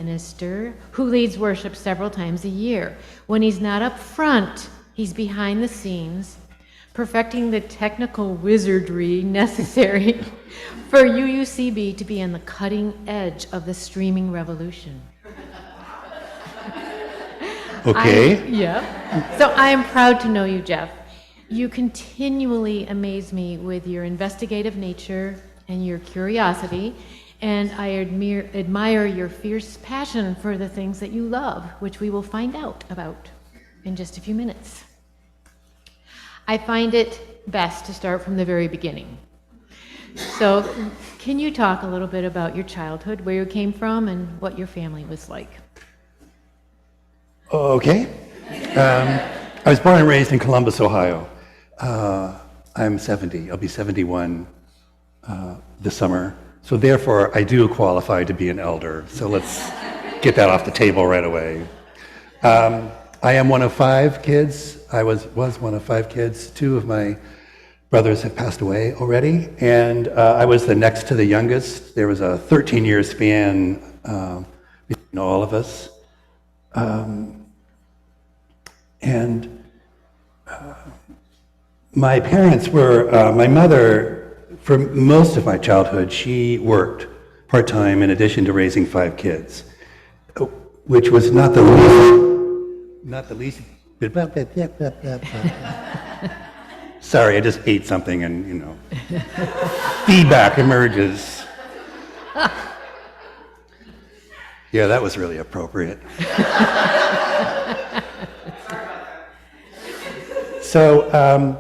minister who leads worship several times a year. When he's not up front, he's behind the scenes, perfecting the technical wizardry necessary for UUCB to be on the cutting edge of the streaming revolution. Okay. Yep. So I am proud to know you, Jeff. You continually amaze me with your investigative nature and your curiosity, and I admire your fierce passion for the things that you love, which we will find out about in just a few minutes. I find it best to start from the very beginning. So can you talk a little bit about your childhood, where you came from, and what your family was like? Okay. I was born and raised in Columbus, Ohio. I'm 70. I'll be 71 this summer. So therefore, I do qualify to be an elder. So let's get that off the table right away. I am one of 5 kids. I was one of 5 kids. 2 of my brothers have passed away already, and I was the next to the youngest. There was a 13-year span between all of us. My parents were, my mother, for most of my childhood, she worked part-time in addition to raising 5 kids, which was not the least, sorry, I just ate something and, feedback emerges. Yeah, that was really appropriate. So,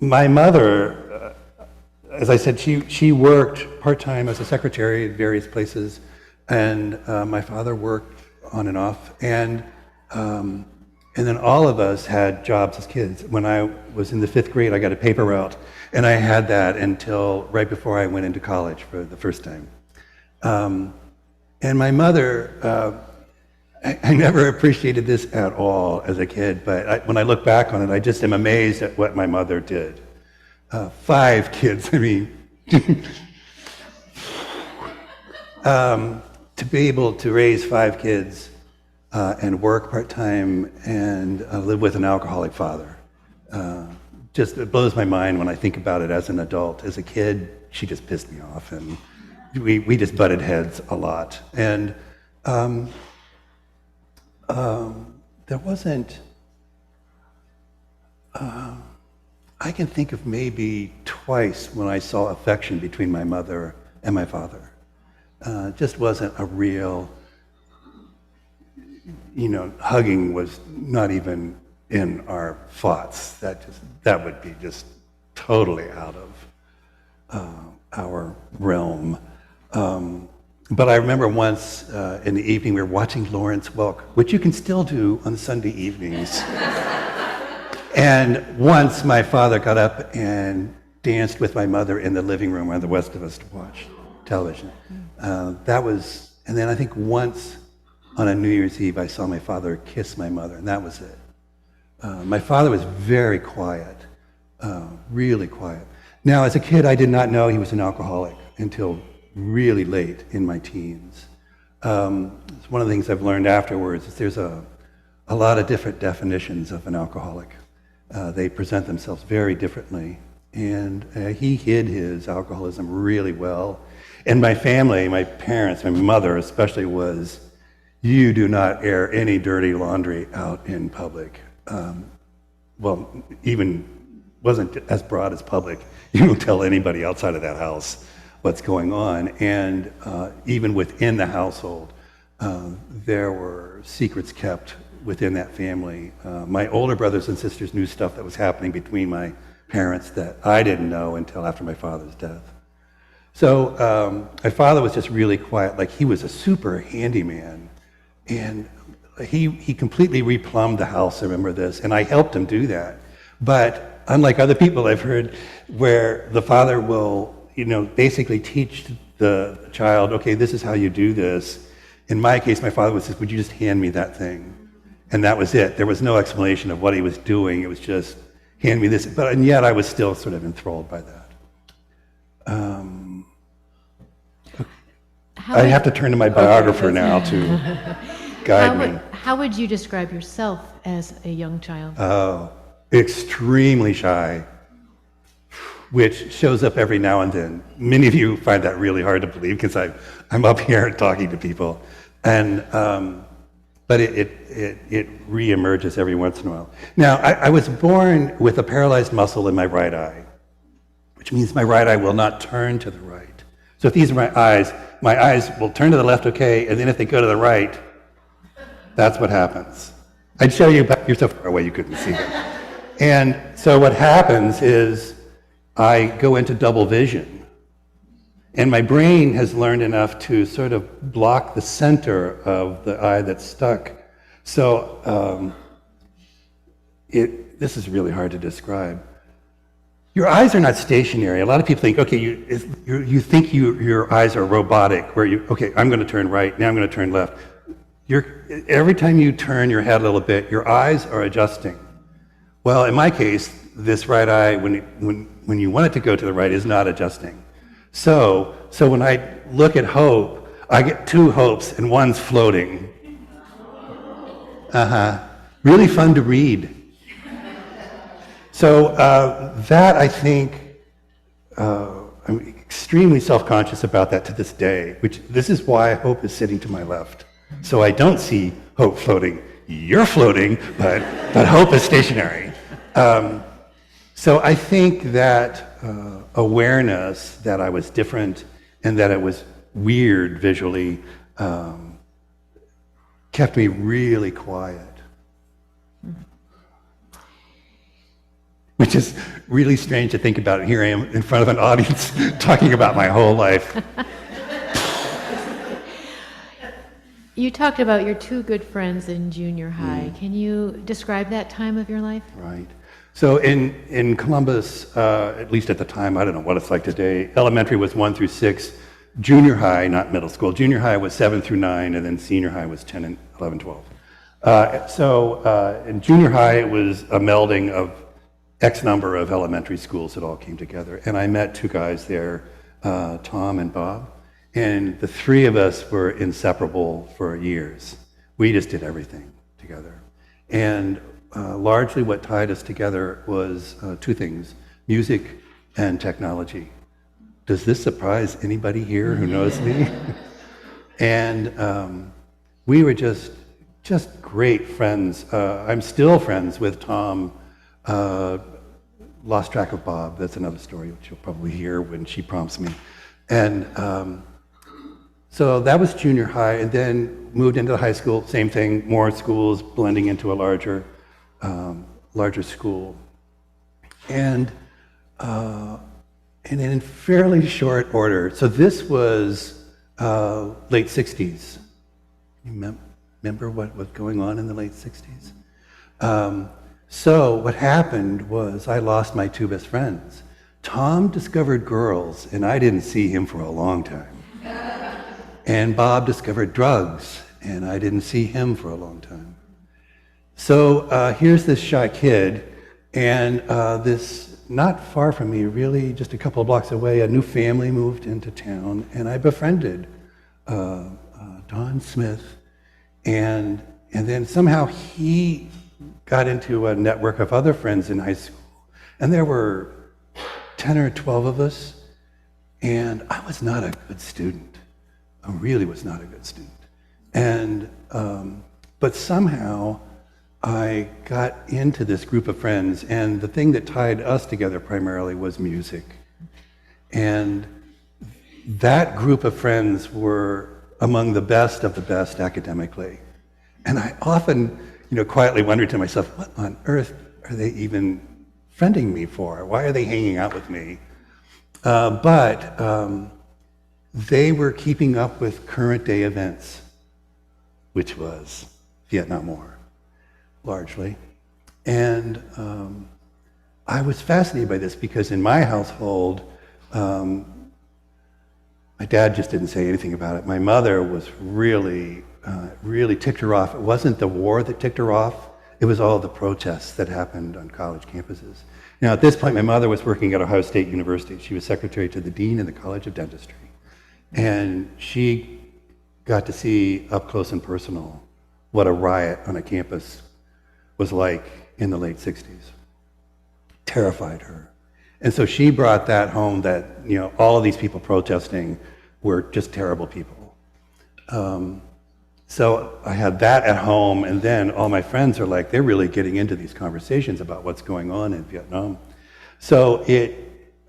my mother, as I said, she worked part-time as a secretary at various places, and my father worked on and off, and then all of us had jobs as kids. When I was in the 5th grade, I got a paper route, and I had that until right before I went into college for the first time. And my mother, I never appreciated this at all as a kid, but when I look back on it, I just am amazed at what my mother did. 5 kids, I mean, to be able to raise 5 kids and work part-time and live with an alcoholic father. Just it blows my mind when I think about it as an adult. As a kid, she just pissed me off, and we just butted heads a lot. And there wasn't, I can think of maybe twice when I saw affection between my mother and my father. Just wasn't a real, hugging was not even in our thoughts. That would be just totally out of our realm. But I remember once in the evening we were watching Lawrence Welk, which you can still do on Sunday evenings. And once my father got up and danced with my mother in the living room where the rest of us watched television. And then I think once on a New Year's Eve I saw my father kiss my mother, and that was it. My father was very quiet, really quiet. Now, as a kid, I did not know he was an alcoholic until really late in my teens. It's one of the things I've learned afterwards is there's a lot of different definitions of an alcoholic. They present themselves very differently, and he hid his alcoholism really well. And my family, my parents, my mother especially, was, you do not air any dirty laundry out in public. Well, even wasn't as broad as public. You don't tell anybody outside of that house what's going on. And even within the household, there were secrets kept within that family. My older brothers and sisters knew stuff that was happening between my parents that I didn't know until after my father's death. So my father was just really quiet, like he was a super handyman. And he completely replumbed the house, I remember this, and I helped him do that. But unlike other people I've heard, where the father will, basically teach the child, okay, this is how you do this. In my case, my father would say, would you just hand me that thing? And that was it. There was no explanation of what he was doing. It was just, hand me this. And yet I was still sort of enthralled by that. How I would- have to turn to my biographer now to guide me. How would you describe yourself as a young child? Oh, extremely shy, which shows up every now and then. Many of you find that really hard to believe because I'm up here talking to people, and but it reemerges every once in a while. Now, I was born with a paralyzed muscle in my right eye, which means my right eye will not turn to the right. So if these are my eyes will turn to the left, okay, and then if they go to the right, that's what happens. I'd show you, but you're so far away you couldn't see it. And so what happens is I go into double vision, and my brain has learned enough to sort of block the center of the eye that's stuck. So this is really hard to describe. Your eyes are not stationary. A lot of people think, okay, you think your eyes are robotic, where okay, I'm going to turn right, now I'm going to turn left. Every time you turn your head a little bit, your eyes are adjusting. Well, in my case, this right eye, when you want it to go to the right, is not adjusting. So when I look at Hope, I get two Hopes and one's floating. Really fun to read. So that, I think, I'm extremely self-conscious about that to this day, this is why Hope is sitting to my left. So I don't see Hope floating. You're floating, but Hope is stationary. So I think that awareness that I was different and that it was weird visually kept me really quiet. Which is really strange to think about. Here I am in front of an audience talking about my whole life. You talked about your two good friends in junior high. Can you describe that time of your life? Right. So in Columbus, at least at the time, I don't know what it's like today, elementary was 1 through 6. Junior high, not middle school, junior high was 7 through 9, and then senior high was 10 and 11, 12. So in junior high, it was a melding of X number of elementary schools that all came together. And I met two guys there, Tom and Bob. And the three of us were inseparable for years. We just did everything together. And largely what tied us together was two things, music and technology. Does this surprise anybody here who knows me? And we were just great friends. I'm still friends with Tom. Lost track of Bob. That's another story which you'll probably hear when she prompts me. And so that was junior high, and then moved into high school. Same thing, more schools blending into a larger school. And in fairly short order. So this was late 60s. You remember what was going on in the late 60s? So what happened was I lost my two best friends. Tom discovered girls, and I didn't see him for a long time. And Bob discovered drugs, and I didn't see him for a long time. So here's this shy kid, and this, not far from me, really just a couple of blocks away, a new family moved into town, and I befriended Don Smith, and then somehow he got into a network of other friends in high school, and there were 10 or 12 of us, and I was not a good student. I really was not a good student. And, but somehow I got into this group of friends, and the thing that tied us together primarily was music. And that group of friends were among the best of the best academically. And I often, quietly wondered to myself, what on earth are they even friending me for? Why are they hanging out with me? But they were keeping up with current day events, which was Vietnam War, largely. And I was fascinated by this because in my household, my dad just didn't say anything about it. My mother was really ticked her off. It wasn't the war that ticked her off. It was all the protests that happened on college campuses. Now, at this point, my mother was working at Ohio State University. She was secretary to the dean in the College of Dentistry. And she got to see up close and personal what a riot on a campus was like in the late 60s. Terrified her. And so she brought that home, that, you know, all of these people protesting were just terrible people. So I had that at home, and then all my friends are like, they're really getting into these conversations about what's going on in Vietnam. So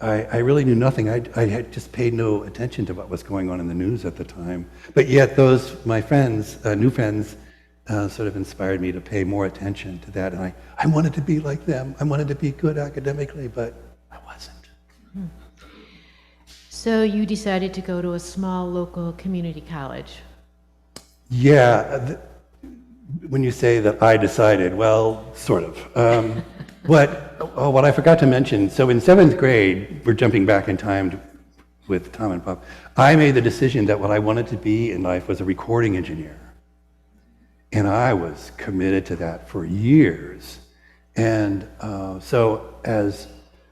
I really knew nothing. I had just paid no attention to what was going on in the news at the time. But yet my friends, new friends, sort of inspired me to pay more attention to that. And I wanted to be like them. I wanted to be good academically, but I wasn't. So you decided to go to a small local community college. Yeah, when you say that I decided, well, sort of. What I forgot to mention, so in 7th grade, we're jumping back in time with Tom and Pop, I made the decision that what I wanted to be in life was a recording engineer. And I was committed to that for years. And so as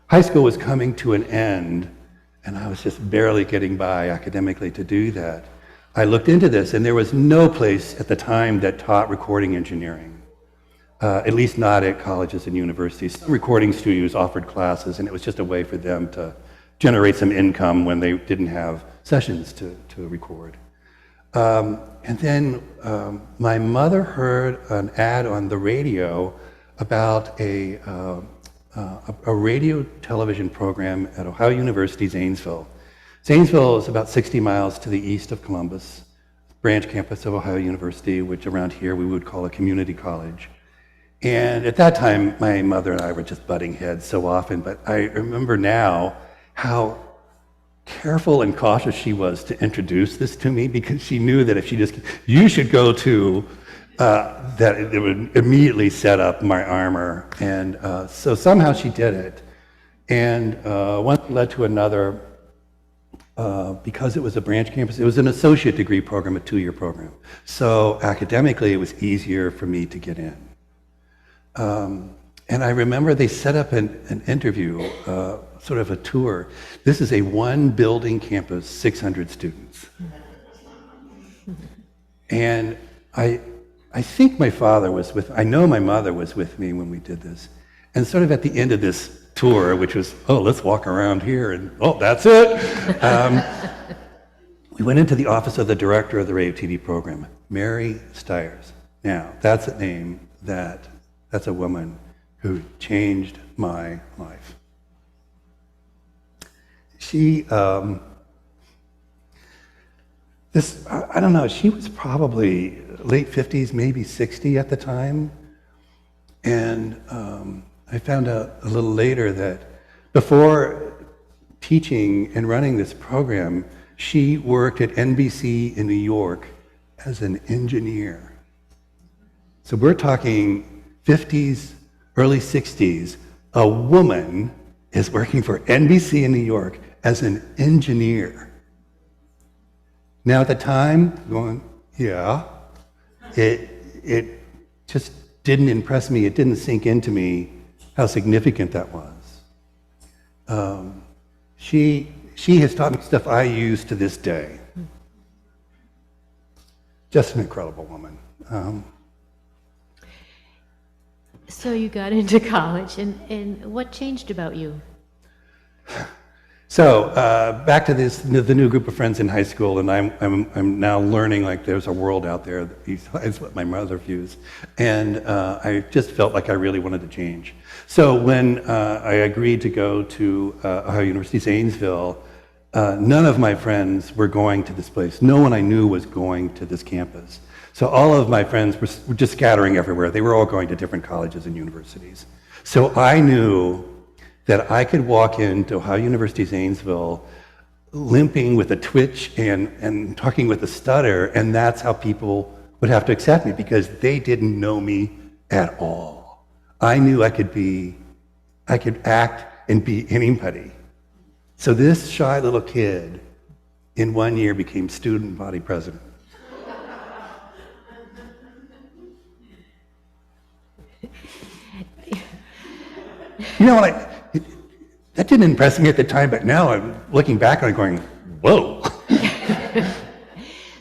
high school was coming to an end, and I was just barely getting by academically to do that, I looked into this, and there was no place at the time that taught recording engineering, at least not at colleges and universities. Some recording studios offered classes, and it was just a way for them to generate some income when they didn't have sessions to record. And then my mother heard an ad on the radio about a radio television program at Ohio University, Zanesville. Zanesville is about 60 miles to the east of Columbus, branch campus of Ohio University, which around here we would call a community college. And at that time, my mother and I were just butting heads so often, but I remember now how careful and cautious she was to introduce this to me, because she knew that if she just, you should go to, that it would immediately set up my armor. And so somehow she did it. And one thing led to another. Because it was a branch campus, it was an associate degree program, a 2-year program. So academically, it was easier for me to get in. And I remember they set up an interview, sort of a tour. This is a 1-building campus, 600 students. And I think my father was I know my mother was with me when we did this. And sort of at the end of this tour, which was, oh, let's walk around here, and oh, that's it. We went into the office of the director of the radio TV program, Mary Stiers. Now, that's a name that's a woman who changed my life. She, I don't know, she was probably late 50s, maybe 60 at the time. And I found out a little later that before teaching and running this program, she worked at NBC in New York as an engineer. So we're talking 50s, early 60s. A woman is working for NBC in New York as an engineer. Now at the time, going, yeah, it just didn't impress me. It didn't sink into me how significant that was. She has taught me stuff I use to this day. Just an incredible woman. So you got into college, and what changed about you? So back to the new group of friends in high school, and I'm now learning like there's a world out there besides what my mother views, and I just felt like I really wanted to change. So when I agreed to go to Ohio University, Zanesville, none of my friends were going to this place. No one I knew was going to this campus. So all of my friends were just scattering everywhere. They were all going to different colleges and universities. So I knew that I could walk into Ohio University, Zanesville, limping with a twitch and talking with a stutter, and that's how people would have to accept me, because they didn't know me at all. I knew I could act and be anybody. So this shy little kid in 1 year became student body president. You know, that didn't impress me at the time, but now I'm looking back and I'm going, whoa.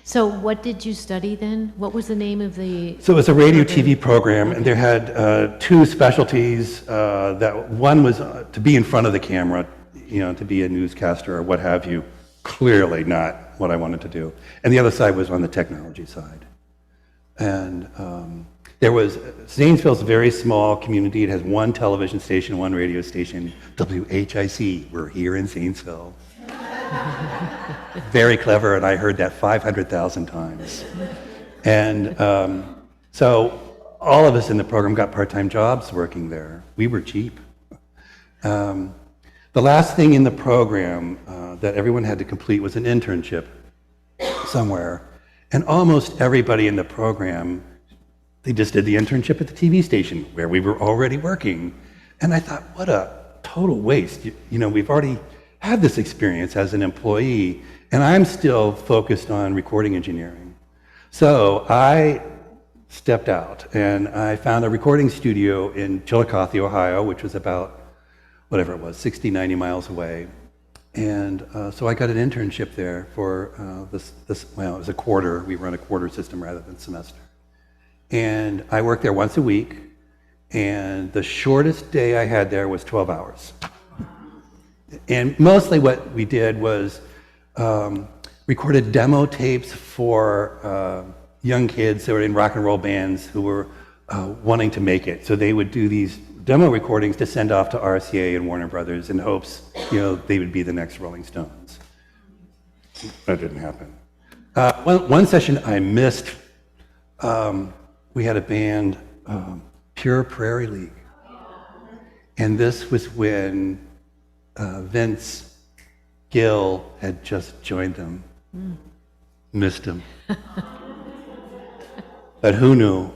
So what did you study then? What was the name of the... So it was a radio TV program, and they had two specialties. That one was to be in front of the camera, to be a newscaster or what have you. Clearly not what I wanted to do. And the other side was on the technology side. And Zanesville's a very small community. It has one television station, one radio station, WHIC. We're here in Zanesville. Very clever, and I heard that 500,000 times. And so all of us in the program got part-time jobs working there. We were cheap. The last thing in the program that everyone had to complete was an internship somewhere. And almost everybody in the program, they just did the internship at the TV station where we were already working. And I thought, what a total waste. We've already had this experience as an employee, and I'm still focused on recording engineering. So I stepped out, and I found a recording studio in Chillicothe, Ohio, which was about, 60, 90 miles away. And so I got an internship there for it was a quarter. We run a quarter system rather than semester. And I worked there once a week, and the shortest day I had there was 12 hours. And mostly what we did was recorded demo tapes for young kids that were in rock and roll bands who were wanting to make it. So they would do these demo recordings to send off to RCA and Warner Brothers in hopes, they would be the next Rolling Stones. That didn't happen. One session I missed, we had a band, Pure Prairie League. And this was when Vince Gill had just joined them. Missed him. But who knew?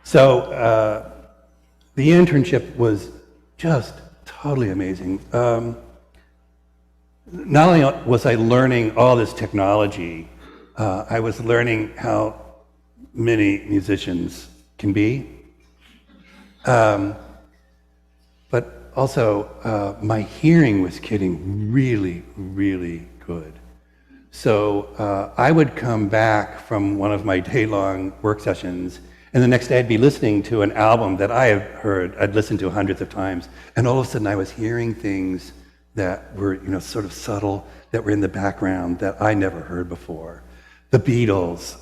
So the internship was just totally amazing. Not only was I learning all this technology, I was learning how many musicians can be. But also, my hearing was getting really, really good. So I would come back from one of my day-long work sessions, and the next day I'd be listening to an album that I'd listened to hundreds of times, and all of a sudden I was hearing things that were, sort of subtle, that were in the background that I never heard before. The Beatles,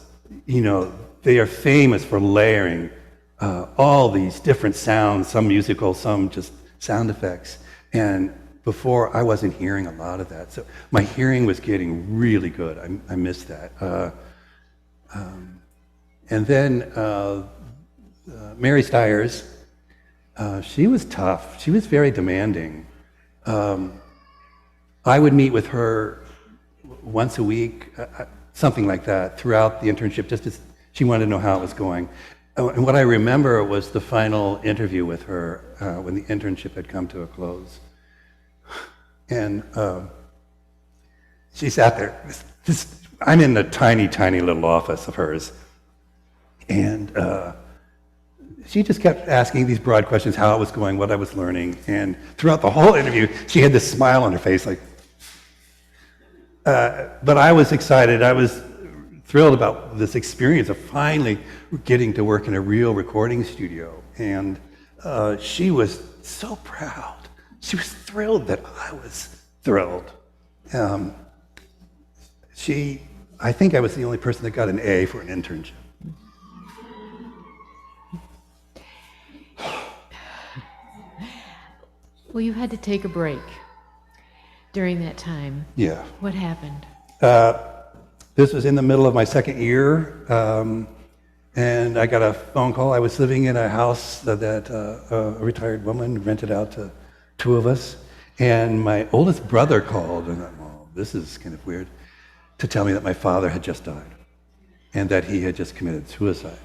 they are famous for layering all these different sounds, some musical, some just sound effects. And before, I wasn't hearing a lot of that. So my hearing was getting really good. I missed that. And then Mary Stiers, she was tough. She was very demanding. I would meet with her once a week, something like that, throughout the internship, just as she wanted to know how it was going. And what I remember was the final interview with her when the internship had come to a close. And she sat there. I'm in the tiny, tiny little office of hers. And she just kept asking these broad questions, how it was going, what I was learning. And throughout the whole interview, she had this smile on her face, like. But I was excited. I was thrilled about this experience of finally getting to work in a real recording studio. And she was so proud. She was thrilled that I was thrilled. I think I was the only person that got an A for an internship. Well, you had to take a break during that time. Yeah. What happened? This was in the middle of my second year, and I got a phone call. I was living in a house that a retired woman rented out to two of us, and my oldest brother called, and I thought, well, this is kind of weird, to tell me that my father had just died, and that he had just committed suicide,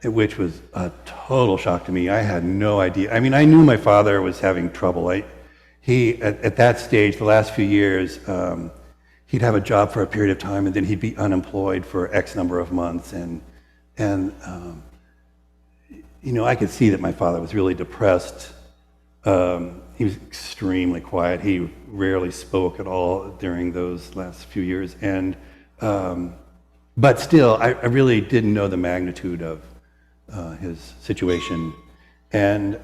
which was a total shock to me. I had no idea. I mean, I knew my father was having trouble. He at that stage, the last few years, he'd have a job for a period of time, and then he'd be unemployed for X number of months, and I could see that my father was really depressed He was extremely quiet. He rarely spoke at all during those last few years. And, but still, I really didn't know the magnitude of his situation. And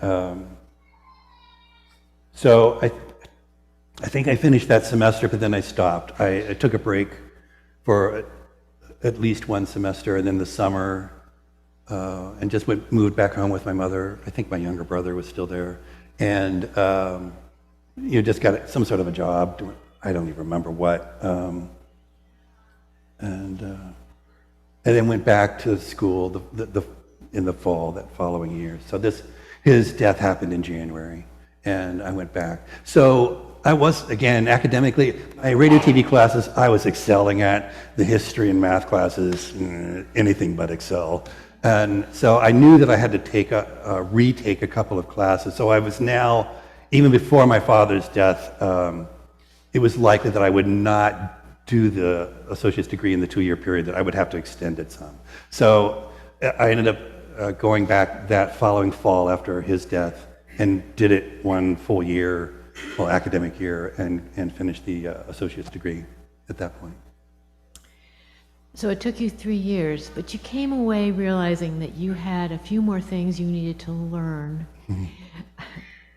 so I think I finished that semester, but then I stopped. I took a break for at least one semester, and then the summer, and just moved back home with my mother. I think my younger brother was still there. And just got some sort of a job. I don't even remember what. And then went back to school in the fall that following year. So his death happened in January, and I went back. So I was, again, academically, my radio TV classes, I was excelling at. The history and math classes, anything but excel. And so I knew that I had to retake a couple of classes. So I was now, even before my father's death, it was likely that I would not do the associate's degree in the 2-year period, that I would have to extend it some. So I ended up going back that following fall after his death and did it one full year, academic year, and finished the associate's degree at that point. So it took you 3 years, but you came away realizing that you had a few more things you needed to learn.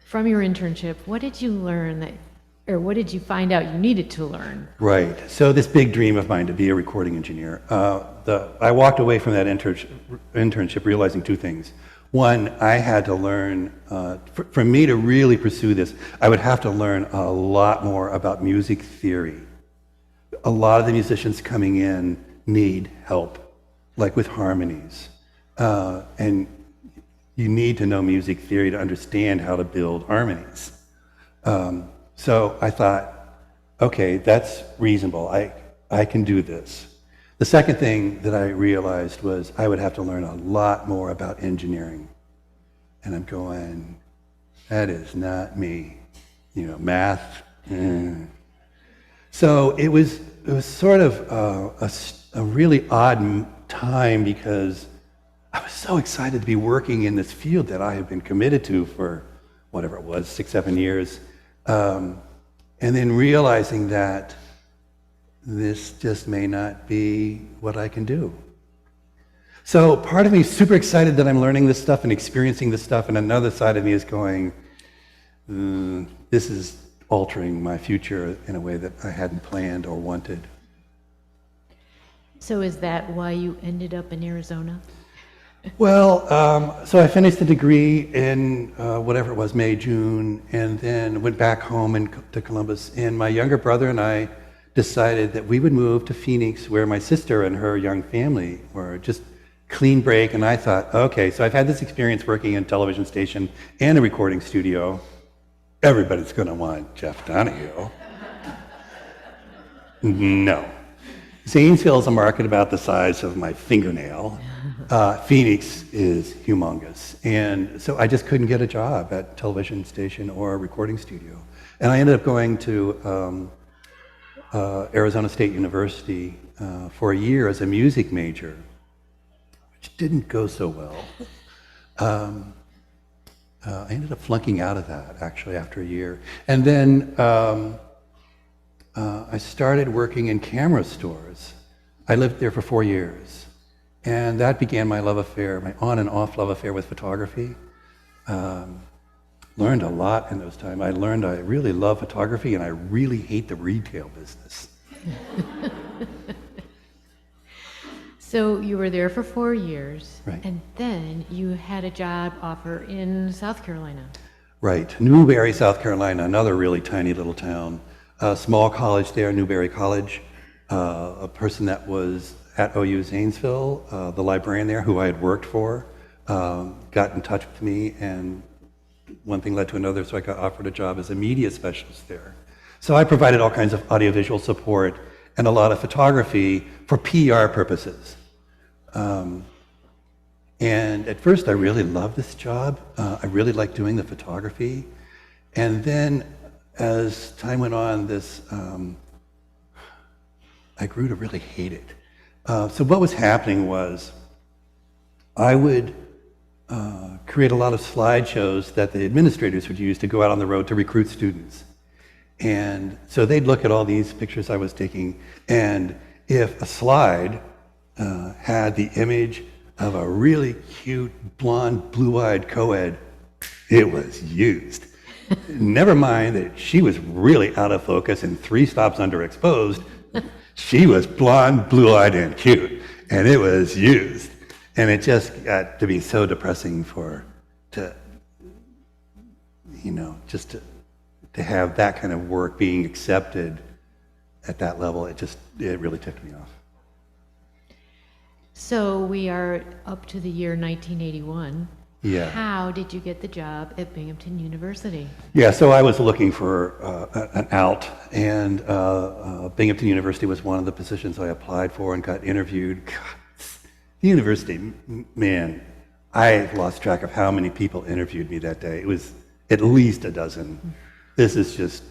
From your internship. What did you learn or what did you find out you needed to learn? Right. So this big dream of mine to be a recording engineer, I walked away from that internship realizing two things. One, I had to learn, for me to really pursue this, I would have to learn a lot more about music theory. A lot of the musicians coming in need help, like with harmonies. And you need to know music theory to understand how to build harmonies. So I thought, okay, that's reasonable. I can do this. The second thing that I realized was I would have to learn a lot more about engineering. And I'm going, that is not me. Math. So it was sort of a really odd time because I was so excited to be working in this field that I had been committed to for whatever it was, 6, 7 years. And then realizing that this just may not be what I can do. So part of me is super excited that I'm learning this stuff and experiencing this stuff, and another side of me is going, this is altering my future in a way that I hadn't planned or wanted. So is that why you ended up in Arizona? Well, so I finished the degree in whatever it was, May, June, and then went back home to Columbus. And my younger brother and I decided that we would move to Phoenix, where my sister and her young family were. Just clean break. And I thought, okay, so I've had this experience working in a television station and a recording studio. Everybody's going to want Jeff Donahue. No. Zanesville is a market about the size of my fingernail. Phoenix is humongous. And so I just couldn't get a job at a television station or a recording studio. And I ended up going to Arizona State University for a year as a music major, which didn't go so well. I ended up flunking out of that, actually, after a year. And then I started working in camera stores. I lived there for 4 years. And that began my love affair, my on and off love affair with photography. Learned a lot in those times. I learned I really love photography and I really hate the retail business. So you were there for 4 years, right. And then you had a job offer in South Carolina. Right, Newberry, South Carolina, another really tiny little town. A small college there, Newberry College. A person that was at OU Zanesville, the librarian there, who I had worked for, got in touch with me, and one thing led to another, so I got offered a job as a media specialist there. So I provided all kinds of audiovisual support and a lot of photography for PR purposes. And at first I really loved this job. I really liked doing the photography. And then as time went on, I grew to really hate it. So what was happening was I would create a lot of slideshows that the administrators would use to go out on the road to recruit students. And so they'd look at all these pictures I was taking, and if a slide had the image of a really cute, blonde, blue-eyed co-ed, it was used. Never mind that she was really out of focus and 3 stops underexposed. She was blonde, blue-eyed, and cute, and it was used. And it just got to be so depressing just to have that kind of work being accepted at that level. It really ticked me off. So we are up to the year 1981. Yeah. How did you get the job at Binghamton University? Yeah, so I was looking for an out, and Binghamton University was one of the positions I applied for and got interviewed. God, the university, man, I lost track of how many people interviewed me that day. It was at least a dozen. This is just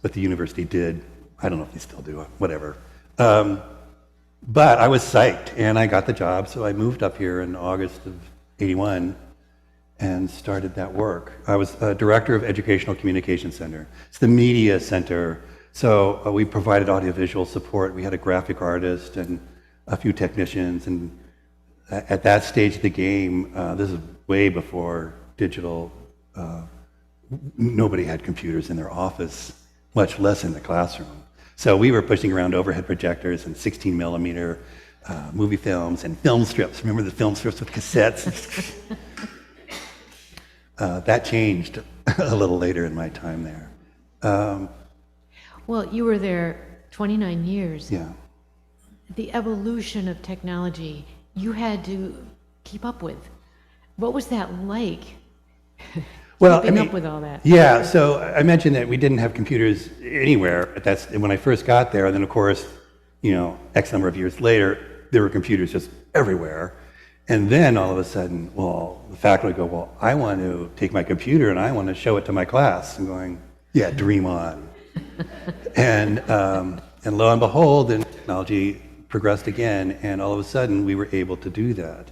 what the university did. I don't know if they still do it, whatever. But I was psyched, and I got the job, so I moved up here in August of '81 and started that work. I was director of Educational Communication Center. It's the media center, so we provided audiovisual support. We had a graphic artist and a few technicians, and at that stage of the game, this is way before digital, nobody had computers in their office, much less in the classroom. So we were pushing around overhead projectors and 16 millimeter movie films and film strips. Remember the film strips with cassettes? That changed a little later in my time there. Well, you were there 29 years. Yeah. The evolution of technology you had to keep up with. What was that like? Well, keeping up with all that. Yeah, so I mentioned that we didn't have computers anywhere. That's when I first got there. And then, of course, X number of years later, there were computers just everywhere. And then all of a sudden, the faculty would go, well, I want to take my computer and I want to show it to my class. I'm going, yeah, dream on. and lo and behold, then technology progressed again, and all of a sudden we were able to do that.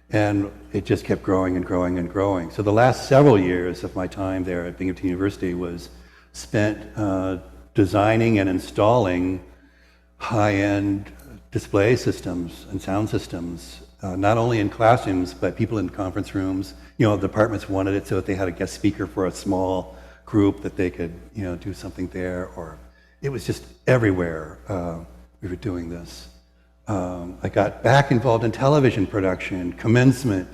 And it just kept growing and growing and growing. So the last several years of my time there at Binghamton University was spent designing and installing high-end display systems and sound systems, not only in classrooms, but people in conference rooms. The departments wanted it so that they had a guest speaker for a small group that they could, do something there, or it was just everywhere we were doing this. I got back involved in television production, commencement.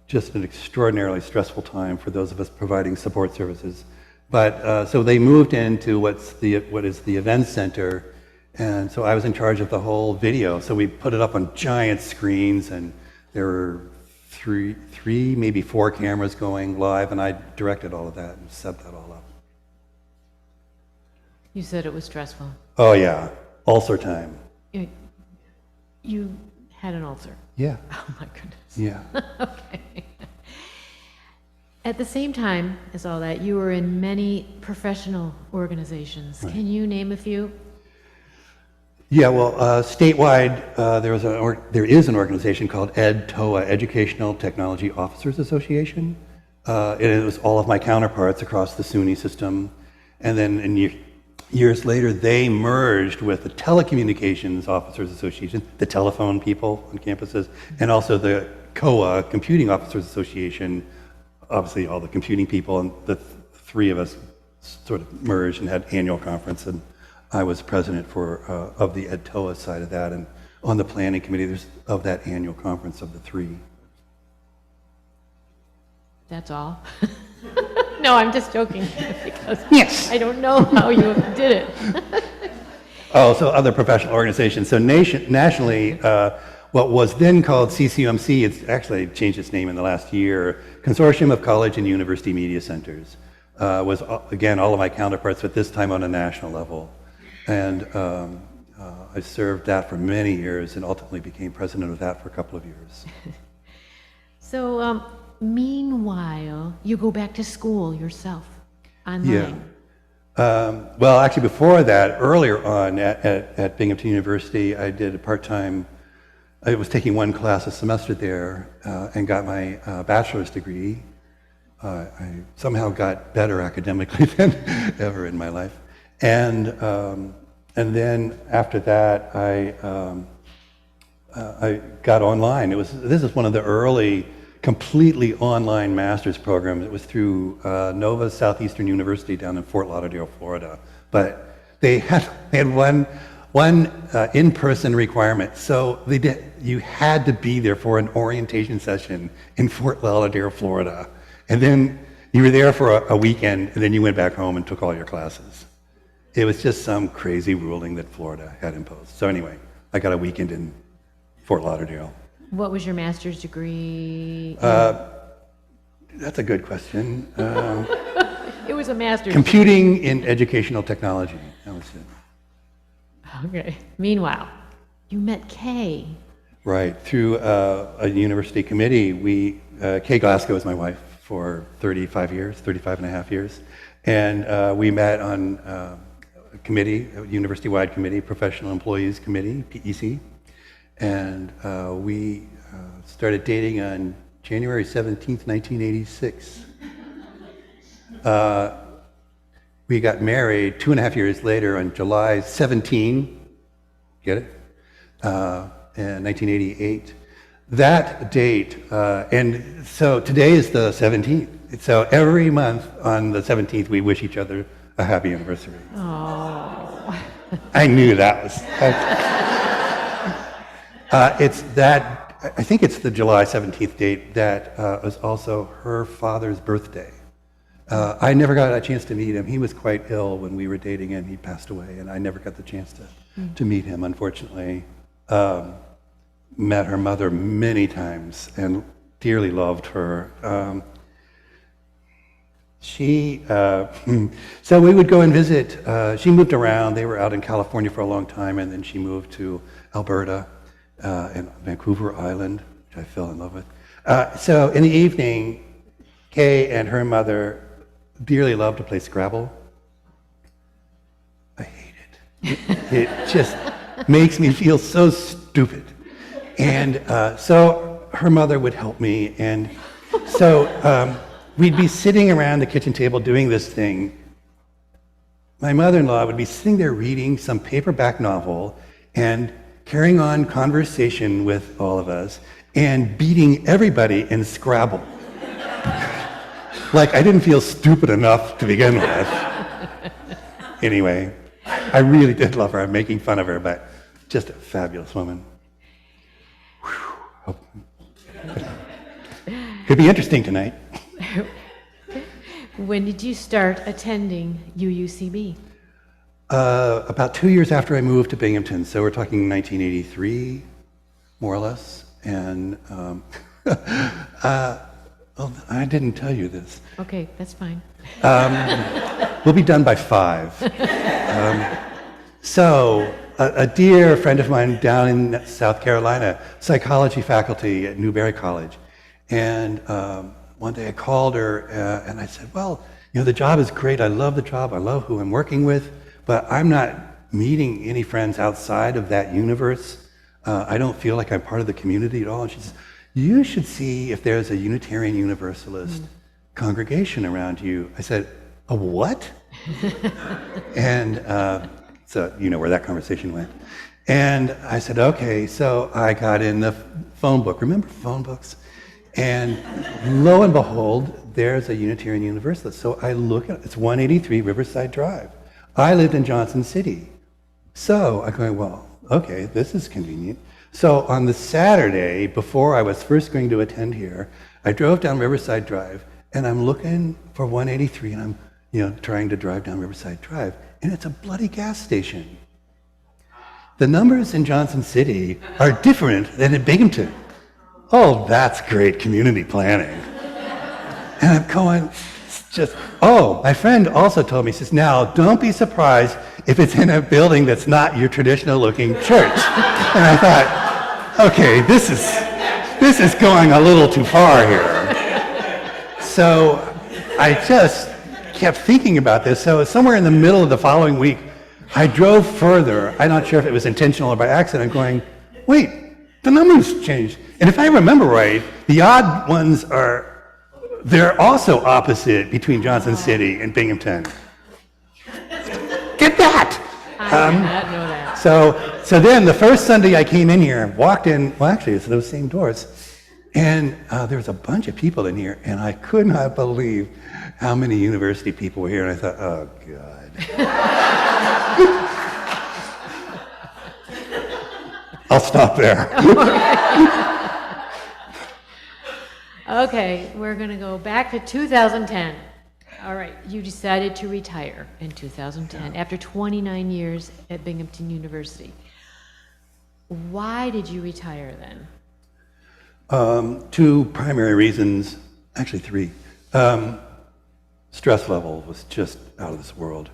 Just an extraordinarily stressful time for those of us providing support services. But so they moved into what is the event center, and so I was in charge of the whole video. So we put it up on giant screens, and there were three, maybe 4 cameras going live, and I directed all of that and set that all up. You said it was stressful. Oh yeah, ulcer time. You had an ulcer. Yeah. Oh my goodness. Yeah. Okay. At the same time as all that, you were in many professional organizations. Right. Can you name a few? Yeah, well, statewide, there is an organization called EdTOA, Educational Technology Officers Association. It was all of my counterparts across the SUNY system. And then years later, they merged with the Telecommunications Officers Association, the telephone people on campuses, and also the COA, Computing Officers Association, obviously all the computing people, and the 3 of us sort of merged and had annual conference, and I was president of the EdTOA side of that, and on the planning committee of that annual conference of the 3. That's all? No, I'm just joking because yes. I don't know how you did it. Oh, so other professional organizations. So nationally, what was then called CCUMC, it's actually changed its name in the last year, Consortium of College and University Media Centers, was, again, all of my counterparts, but this time on a national level. And I served that for many years and ultimately became president of that for a couple of years. So, meanwhile, you go back to school yourself, online. Yeah. Well, actually, before that, earlier on at Binghamton University, I did a part-time I was taking one class a semester there and got my bachelor's degree. I somehow got better academically than ever in my life. And then after that, I got online. This is one of the early completely online master's programs. It was through Nova Southeastern University down in Fort Lauderdale, Florida. But they had one in-person requirement. So you had to be there for an orientation session in Fort Lauderdale, Florida. And then you were there for a weekend, and then you went back home and took all your classes. It was just some crazy ruling that Florida had imposed. So anyway, I got a weekend in Fort Lauderdale. What was your master's degree? That's a good question. It was a master's. Computing in educational technology. That was it. Okay. Meanwhile, you met Kay. Right. Through a university committee. Kay Glasgow was my wife for 35 and a half years. And we met on a committee, a university-wide committee, Professional Employees Committee, PEC. And we started dating on January 17th, 1986. We got married 2.5 years later on July 17, get it? In 1988. That date, and so today is the 17th. So every month on the 17th, we wish each other a happy anniversary. Oh. I knew that was. I think it's the July 17th date that was also her father's birthday. I never got a chance to meet him. He was quite ill when we were dating and he passed away, and I never got the chance to meet him, unfortunately. Met her mother many times and dearly loved her. So we would go and visit. She moved around. They were out in California for a long time, and then she moved to Alberta and Vancouver Island, which I fell in love with. So in the evening, Kay and her mother dearly loved to play Scrabble. I hate it. It just makes me feel so stupid. And so her mother would help me, and so we'd be sitting around the kitchen table doing this thing. My mother-in-law would be sitting there reading some paperback novel and carrying on conversation with all of us and beating everybody in Scrabble. Like I didn't feel stupid enough to begin with. Anyway, I really did love her. I'm making fun of her, but just a fabulous woman. Could be interesting tonight. When did you start attending UUCB? About 2 years after I moved to Binghamton, so we're talking 1983, more or less. And well, I didn't tell you this. Okay, that's fine. We'll be done by 5. So a dear friend of mine down in South Carolina, psychology faculty at Newberry College, and one day I called her and I said, well, you know, the job is great. I love the job. I love who I'm working with, but I'm not meeting any friends outside of that universe. I don't feel like I'm part of the community at all. And she says, you should see if there's a Unitarian Universalist congregation around you. I said, a what? And so you know where that conversation went. And I said, okay, so I got in the phone book. Remember phone books? And lo and behold, there's a Unitarian Universalist. So I look at it. It's 183 Riverside Drive. I lived in Johnson City. So I'm going, well, okay, this is convenient. So on the Saturday, before I was first going to attend here, I drove down Riverside Drive, and I'm looking for 183, and I'm, you know, trying to drive down Riverside Drive, and it's a bloody gas station. The numbers in Johnson City are different than in Binghamton. Oh, that's great community planning. And I'm going, just, oh, my friend also told me, he says, now, don't be surprised if it's in a building that's not your traditional looking church. And I thought, okay, this is going a little too far here. So I just kept thinking about this. So somewhere in the middle of the following week, I drove further. I'm not sure if it was intentional or by accident, going, wait, the numbers changed. And if I remember right, the odd ones they're also opposite between Johnson City and Binghamton. Get that! I did not know that. So then the first Sunday I came in here, walked in, well actually it's those same doors, and there was a bunch of people in here, and I could not believe how many university people were here, and I thought, oh God. I'll stop there. Okay, we're going to go back to 2010. All right, you decided to retire in 2010 after 29 years at Binghamton University. Why did you retire then? Two primary reasons, actually three. Stress level was just out of this world.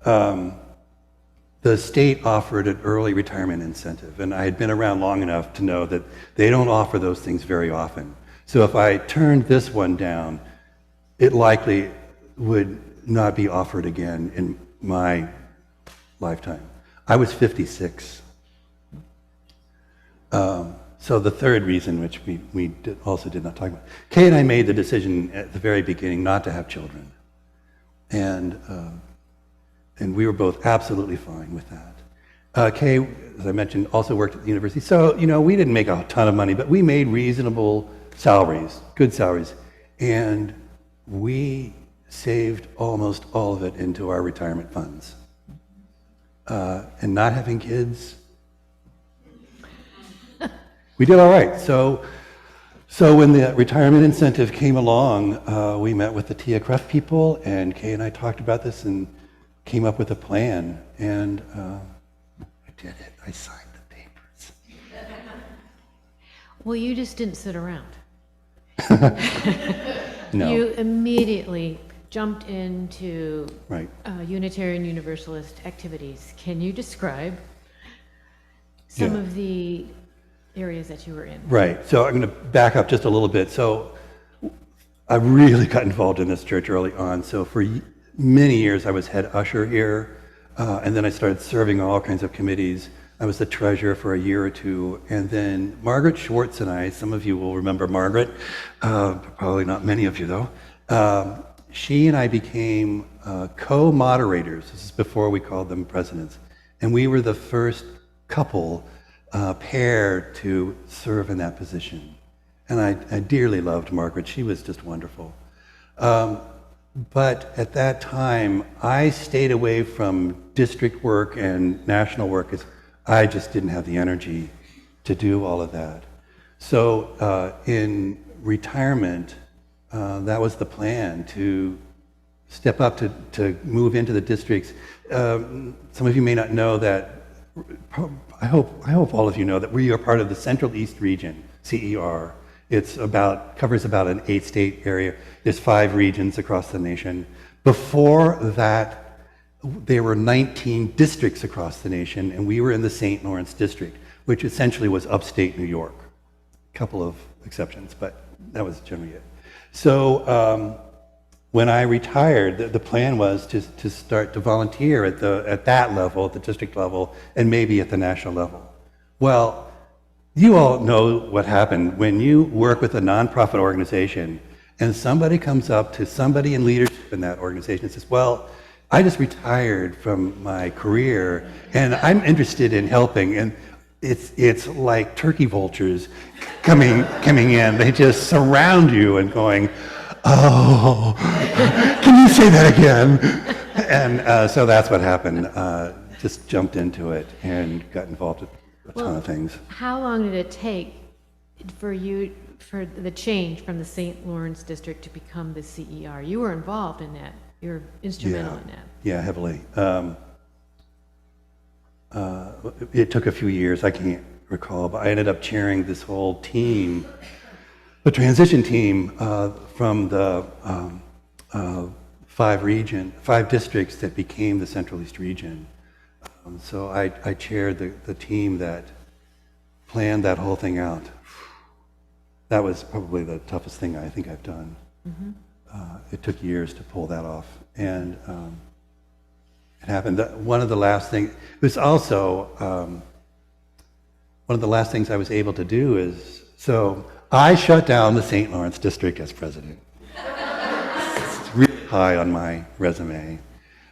The state offered an early retirement incentive, and I had been around long enough to know that they don't offer those things very often. So if I turned this one down, it likely would not be offered again in my lifetime. I was 56. So the third reason, which we also did not talk about, Kay and I made the decision at the very beginning not to have children. And we were both absolutely fine with that. Kay, as I mentioned, also worked at the university. So, we didn't make a ton of money, but we made reasonable salaries, good salaries. And we saved almost all of it into our retirement funds. And not having kids, we did all right. So when the retirement incentive came along, we met with the Tia Cruft people, and Kay and I talked about this and came up with a plan, and I did it. I signed the papers. Well, you just didn't sit around. No. You immediately jumped into Right. Unitarian Universalist activities. Can you describe some of the areas that you were in? Right. So I'm going to back up just a little bit. So I really got involved in this church early on. So for many years I was head usher here, and then I started serving on all kinds of committees. I was the treasurer for a year or two, and then Margaret Schwartz and I, some of you will remember Margaret, probably not many of you though, she and I became co-moderators. This is before we called them presidents. And we were the first couple pair to serve in that position. And I dearly loved Margaret. She was just wonderful. But at that time, I stayed away from district work and national work because I just didn't have the energy to do all of that. So in retirement, that was the plan, to step up to move into the districts. Some of you may not know that. I hope all of you know that we are part of the Central East Region, CER. It's covers about an 8-state area. There's 5 regions across the nation. Before that, there were 19 districts across the nation, and we were in the St. Lawrence district, which essentially was upstate New York. A couple of exceptions, but that was generally it. So when I retired, the plan was to start to volunteer at that level, at the district level, and maybe at the national level. Well, you all know what happened when you work with a nonprofit organization and somebody comes up to somebody in leadership in that organization and says, well, I just retired from my career and I'm interested in helping. And it's like turkey vultures coming in. They just surround you and going, oh, can you say that again? And so that's what happened. Just jumped into it and got involved with a ton of things. How long did it take for the change from the St. Lawrence district to become the CER? You were involved in that. You were instrumental in that. Yeah, heavily. It took a few years. I can't recall, but I ended up chairing this whole team, the transition team from the 5 districts that became the Central East region. So I chaired the team that planned that whole thing out. That was probably the toughest thing I think I've done. Mm-hmm. It took years to pull that off, and it happened. One of the last things, it was also one of the last things I was able to do is, so I shut down the St. Lawrence district as president. It's really high on my resume.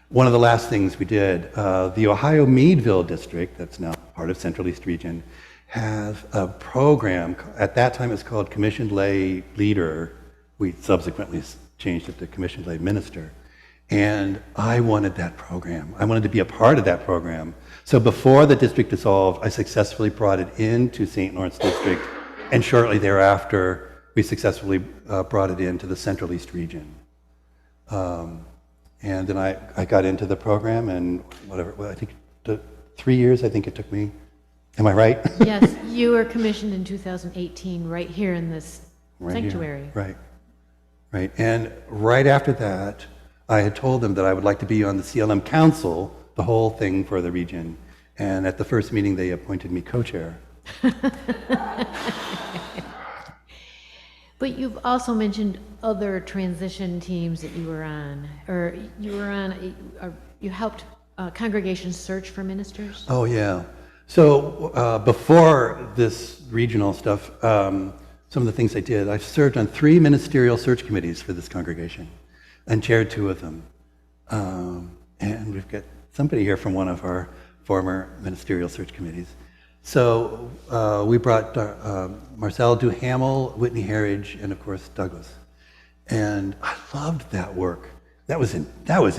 One of the last things we did, the Ohio Meadville district, that's now part of Central East Region, has a program, at that time it's called Commissioned Lay Leader. We subsequently changed it to Commissioned Lay Minister. And I wanted that program. I wanted to be a part of that program. So before the district dissolved, I successfully brought it into St. Lawrence District, and shortly thereafter, we successfully brought it into the Central East Region. And then I got into the program, and whatever, well, I think 3 years, I think it took me. Am I right? Yes, you were commissioned in 2018 right here in this Right sanctuary. Here. Right. And right after that, I had told them that I would like to be on the CLM Council, the whole thing for the region. And at the first meeting, they appointed me co-chair. But you've also mentioned other transition teams that you were on, or you helped congregations search for ministers? Oh, yeah. So before this regional stuff, some of the things I did, I served on 3 ministerial search committees for this congregation and chaired 2 of them. And we've got somebody here from one of our former ministerial search committees. So we brought Marcel Duhamel, Whitney Herridge, and of course Douglas. And I loved that work. That was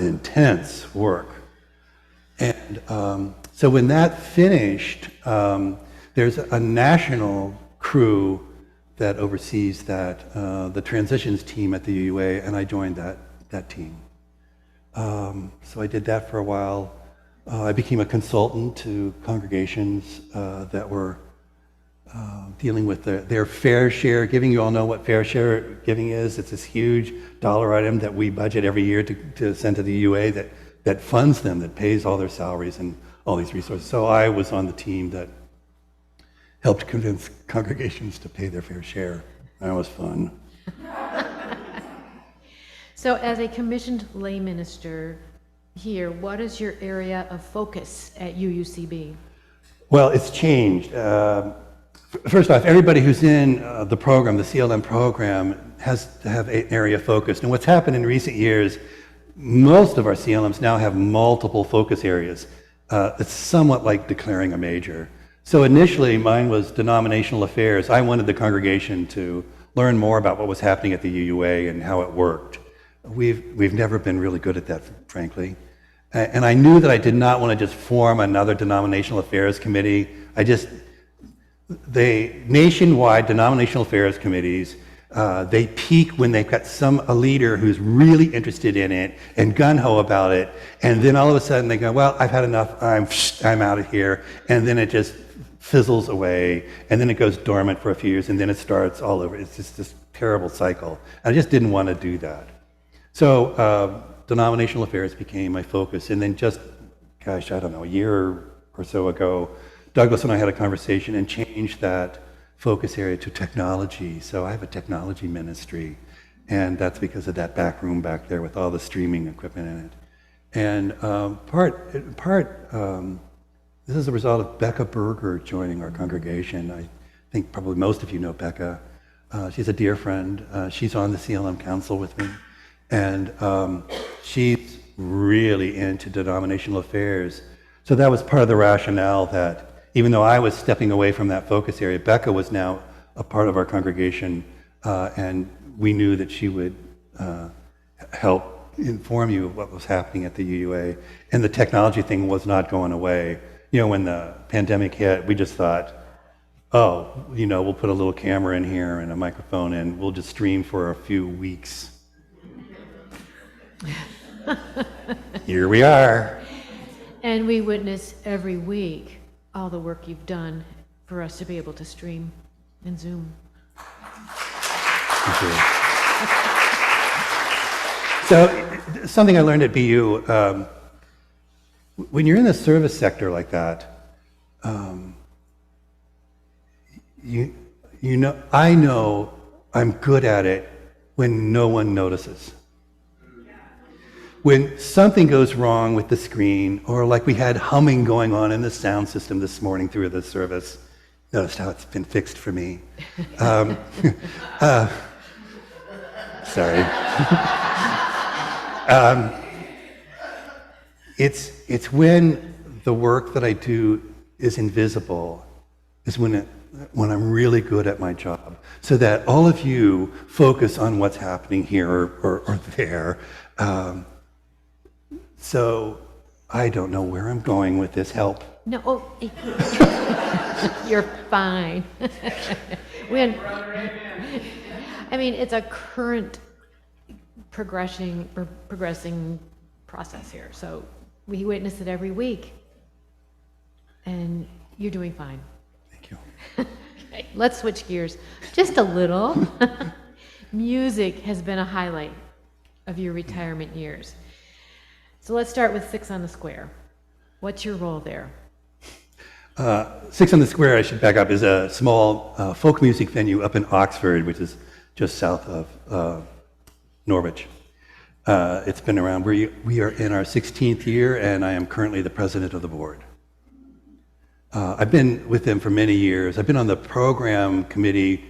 intense work. And so when that finished, there's a national crew that oversees that, the transitions team at the UUA, and I joined that team. So I did that for a while. I became a consultant to congregations that were dealing with their fair share giving. You all know what fair share giving is. It's this huge dollar item that we budget every year to send to the UUA that funds them, that pays all their salaries and all these resources. So I was on the team that helped convince congregations to pay their fair share. That was fun. So as a commissioned lay minister here, what is your area of focus at UUCB? Well, it's changed. First off, everybody who's in the program, the CLM program, has to have an area focused. And what's happened in recent years, most of our CLMs now have multiple focus areas. It's somewhat like declaring a major. So initially, mine was denominational affairs. I wanted the congregation to learn more about what was happening at the UUA and how it worked. We've never been really good at that, frankly. And I knew that I did not want to just form another denominational affairs committee. Nationwide denominational affairs committees, they peak when they've got a leader who's really interested in it and gung-ho about it, and then all of a sudden they go, well, I've had enough, I'm out of here, and then it just fizzles away, and then it goes dormant for a few years, and then it starts all over. It's just this terrible cycle. I just didn't want to do that. So denominational affairs became my focus, and then just, gosh, I don't know, a year or so ago, Douglas and I had a conversation and changed that focus area to technology. So I have a technology ministry, and that's because of that back room back there with all the streaming equipment in it. And this is a result of Becca Berger joining our congregation. I think probably most of you know Becca. She's a dear friend. She's on the CLM Council with me. And she's really into denominational affairs. So that was part of the rationale that even though I was stepping away from that focus area, Becca was now a part of our congregation, and we knew that she would help inform you of what was happening at the UUA. And the technology thing was not going away. You know, when the pandemic hit, we just thought, oh, you know, we'll put a little camera in here and a microphone, and we'll just stream for a few weeks. Here we are. And we witness every week all the work you've done for us to be able to stream in Zoom. Thank you. So, something I learned at BU, when you're in the service sector like that, you know, I know I'm good at it when no one notices. When something goes wrong with the screen, or like we had humming going on in the sound system this morning through the service, noticed how it's been fixed for me. Um, sorry. It's when the work that I do is invisible, is when I'm really good at my job, so that all of you focus on what's happening here or there. So I don't know where I'm going with this. Help. No, you're fine. I mean, it's a current progressing process here. So we witness it every week, and you're doing fine. Thank you. Okay, let's switch gears just a little. Music has been a highlight of your retirement years. So let's start with Six on the Square. What's your role there? Six on the Square, I should back up, is a small folk music venue up in Oxford, which is just south of Norwich. It's been around. We are in our 16th year, and I am currently the president of the board. I've been with them for many years. I've been on the program committee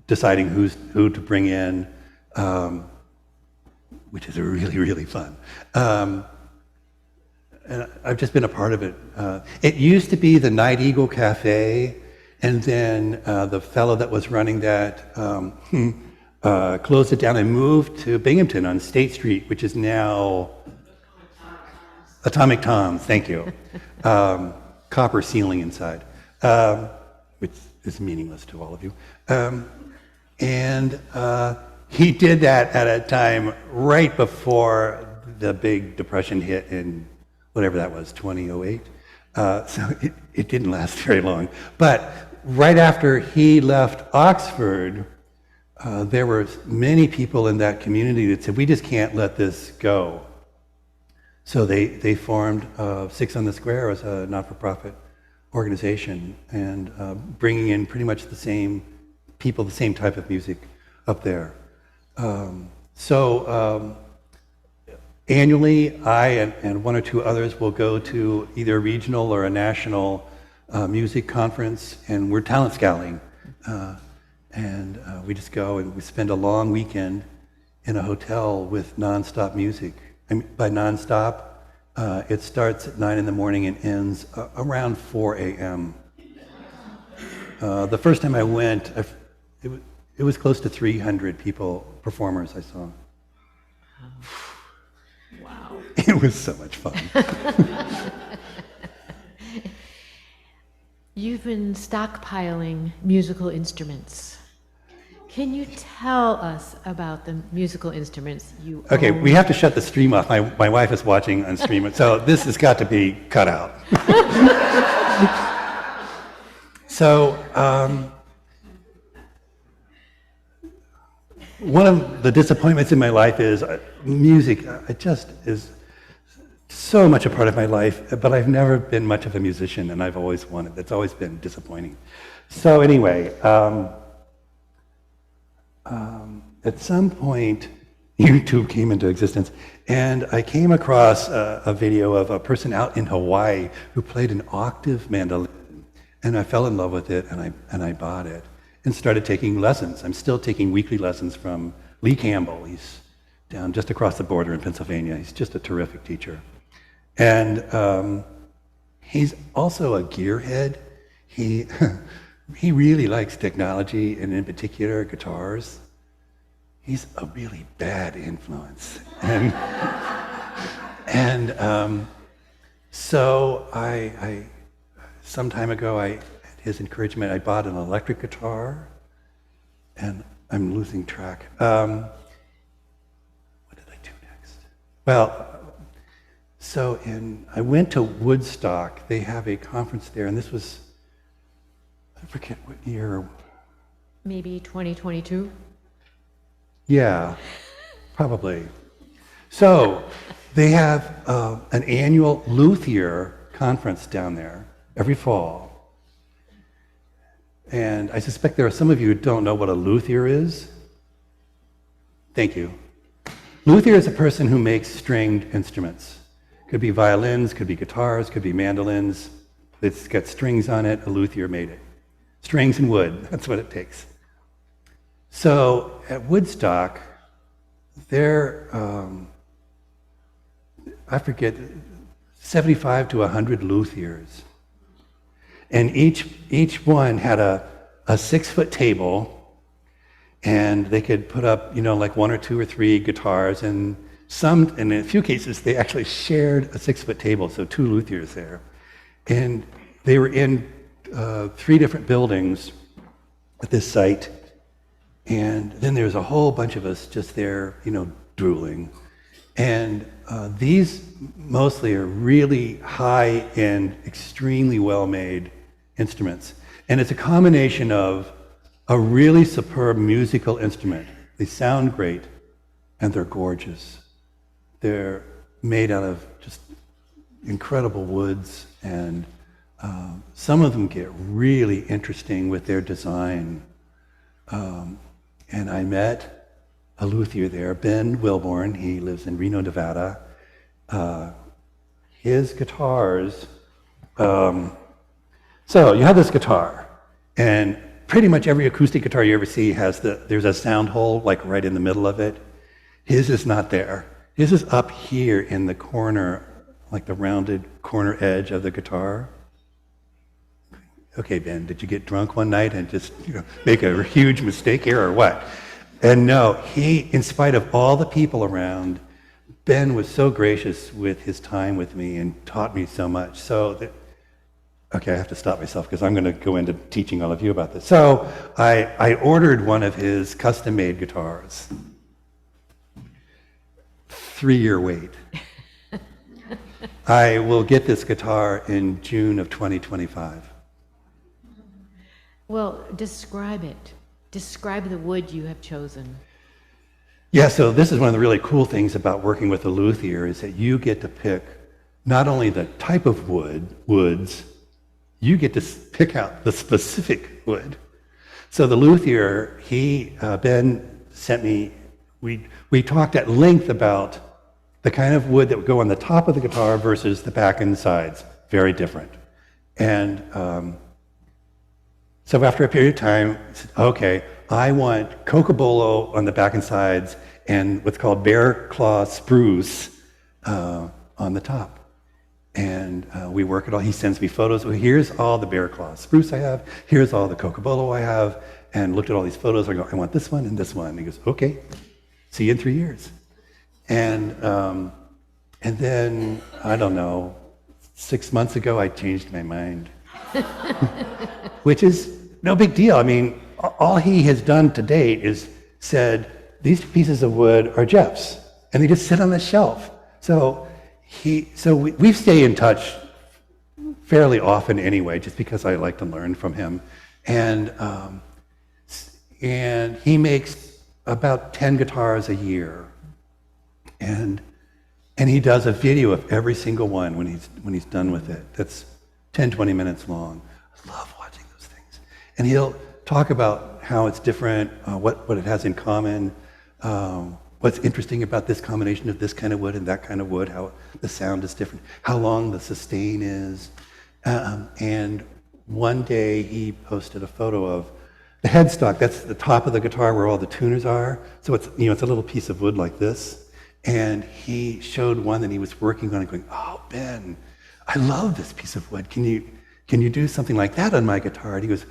deciding who to bring in, which is really, really fun. And I've just been a part of it. It used to be the Night Eagle Cafe, and then the fellow that was running that closed it down and moved to Binghamton on State Street, which is now Atomic Tom's, thank you. Copper ceiling inside, which is meaningless to all of you. And he did that at a time right before the big depression hit in whatever that was, 2008. So it didn't last very long. But right after he left Oxford, there were many people in that community that said, we just can't let this go. So they formed Six on the Square as a not-for-profit organization, and bringing in pretty much the same people, the same type of music up there. Annually, I and one or two others will go to either a regional or a national music conference, and we're talent scouting. We just go and we spend a long weekend in a hotel with nonstop music. I mean, by nonstop, it starts at 9 in the morning and ends around 4 a.m. The first time I went, it was close to 300 performers I saw. Wow. It was so much fun. You've been stockpiling musical instruments. Can you tell us about the musical instruments you Okay, own? we have to shut the stream off. My wife is watching on stream, so this has got to be cut out. So, one of the disappointments in my life is music. It just is so much a part of my life, but I've never been much of a musician, and I've always wanted. That's always been disappointing. So anyway, at some point, YouTube came into existence, and I came across a video of a person out in Hawaii who played an octave mandolin, and I fell in love with it, and I bought it and started taking lessons. I'm still taking weekly lessons from Lee Campbell. He's down just across the border in Pennsylvania. He's just a terrific teacher. And he's also a gearhead. He really likes technology, and in particular, guitars. He's a really bad influence. So I some time ago, at his encouragement, I bought an electric guitar, and I'm losing track. What did I do next? Well, I went to Woodstock. They have a conference there, and this was, I forget what year. Maybe 2022? Yeah, probably. So they have an annual luthier conference down there every fall. And I suspect there are some of you who don't know what a luthier is. Thank you. Luthier is a person who makes stringed instruments. Could be violins, could be guitars, could be mandolins. It's got strings on it. A luthier made it. strings and wood. That's what it takes. So at Woodstock, there, I forget, 75 to 100 luthiers. And each one had a 6-foot table, and they could put up, like 1 or 2 or 3 guitars, and in a few cases, they actually shared a 6-foot table, so 2 luthiers there. And they were in 3 different buildings at this site, and then there was a whole bunch of us just there, drooling. And these mostly are really high-end, extremely well-made instruments. And it's a combination of a really superb musical instrument. They sound great, and they're gorgeous. They're made out of just incredible woods, and some of them get really interesting with their design. And I met a luthier there, Ben Wilborn. He lives in Reno, Nevada. His guitars, so you have this guitar, and pretty much every acoustic guitar you ever see there's a sound hole like right in the middle of it. His is not there. His is up here in the corner, like the rounded corner edge of the guitar. Okay, Ben, did you get drunk one night and just make a huge mistake here or what? And no, in spite of all the people around, Ben was so gracious with his time with me and taught me so much. Okay, I have to stop myself because I'm going to go into teaching all of you about this. So I ordered one of his custom-made guitars. 3-year wait. I will get this guitar in June of 2025. Well, describe it. Describe the wood you have chosen. Yeah, so this is one of the really cool things about working with a luthier is that you get to pick not only the type of woods, you get to pick out the specific wood. So the luthier, Ben sent me, we talked at length about the kind of wood that would go on the top of the guitar versus the back and sides. Very different. And so after a period of time, I said, okay, I want cocobolo on the back and sides and what's called bear claw spruce on the top. And we work it all. He sends me photos. Well, here's all the bear claw spruce I have. Here's all the cocobolo I have. And looked at all these photos. I go, I want this one and this one. And he goes, okay, see you in 3 years. And then, I don't know, 6 months ago, I changed my mind. Which is no big deal. I mean, all he has done to date is said, these pieces of wood are Jeff's, and they just sit on the shelf. So we stay in touch fairly often anyway, just because I like to learn from him. And he makes about 10 guitars a year. And he does a video of every single one when he's done with it. That's 10, 20 minutes long. I love watching those things. And he'll talk about how it's different, what it has in common, what's interesting about this combination of this kind of wood and that kind of wood, how the sound is different, how long the sustain is. And one day he posted a photo of the headstock. That's the top of the guitar where all the tuners are. So it's a little piece of wood like this. And he showed one that he was working on and going, oh, Ben, I love this piece of wood. Can you do something like that on my guitar? And he goes,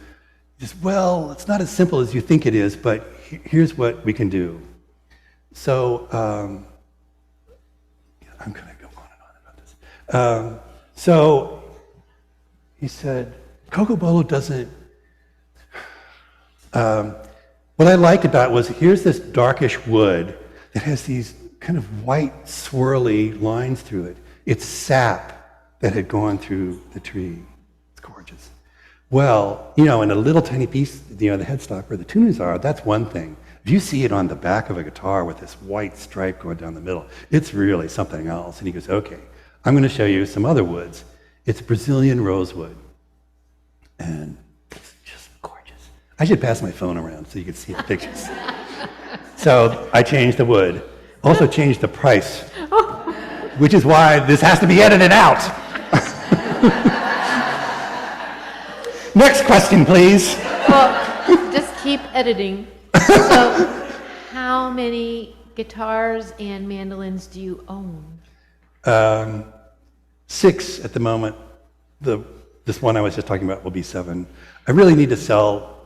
well, it's not as simple as you think it is, but here's what we can do. So I'm going to go on and on about this. So he said, cocobolo doesn't... what I liked about it was here's this darkish wood that has these kind of white swirly lines through it. It's sap that had gone through the tree. It's gorgeous. Well, in a little tiny piece, the headstock where the tuners are, that's one thing. If you see it on the back of a guitar with this white stripe going down the middle, it's really something else. And he goes, okay, I'm going to show you some other woods. It's Brazilian rosewood. And it's just gorgeous. I should pass my phone around so you can see the pictures. So I changed the wood. Also changed the price, which is why this has to be edited out. Next question, please. Well, just keep editing. So, how many guitars and mandolins do you own? 6 at the moment. This one I was just talking about will be 7. I really need to sell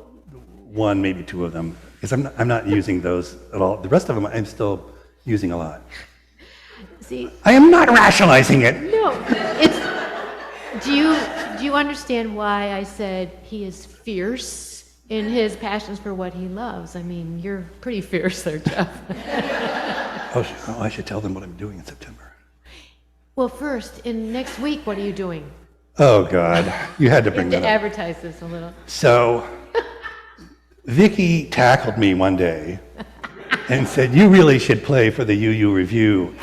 1, maybe 2 of them, because I'm not using those at all. The rest of them I'm still using a lot. See, I am not rationalizing it. no, it's. Do you understand why I said he is fierce in his passions for what he loves? I mean, you're pretty fierce there, Jeff. Oh, I should tell them what I'm doing in September. Well, first, in next week, what are you doing? Oh, God. You had to You bring have that to up. advertise this a little. So, Vicky tackled me one day and said, "You really should play for the UU Review."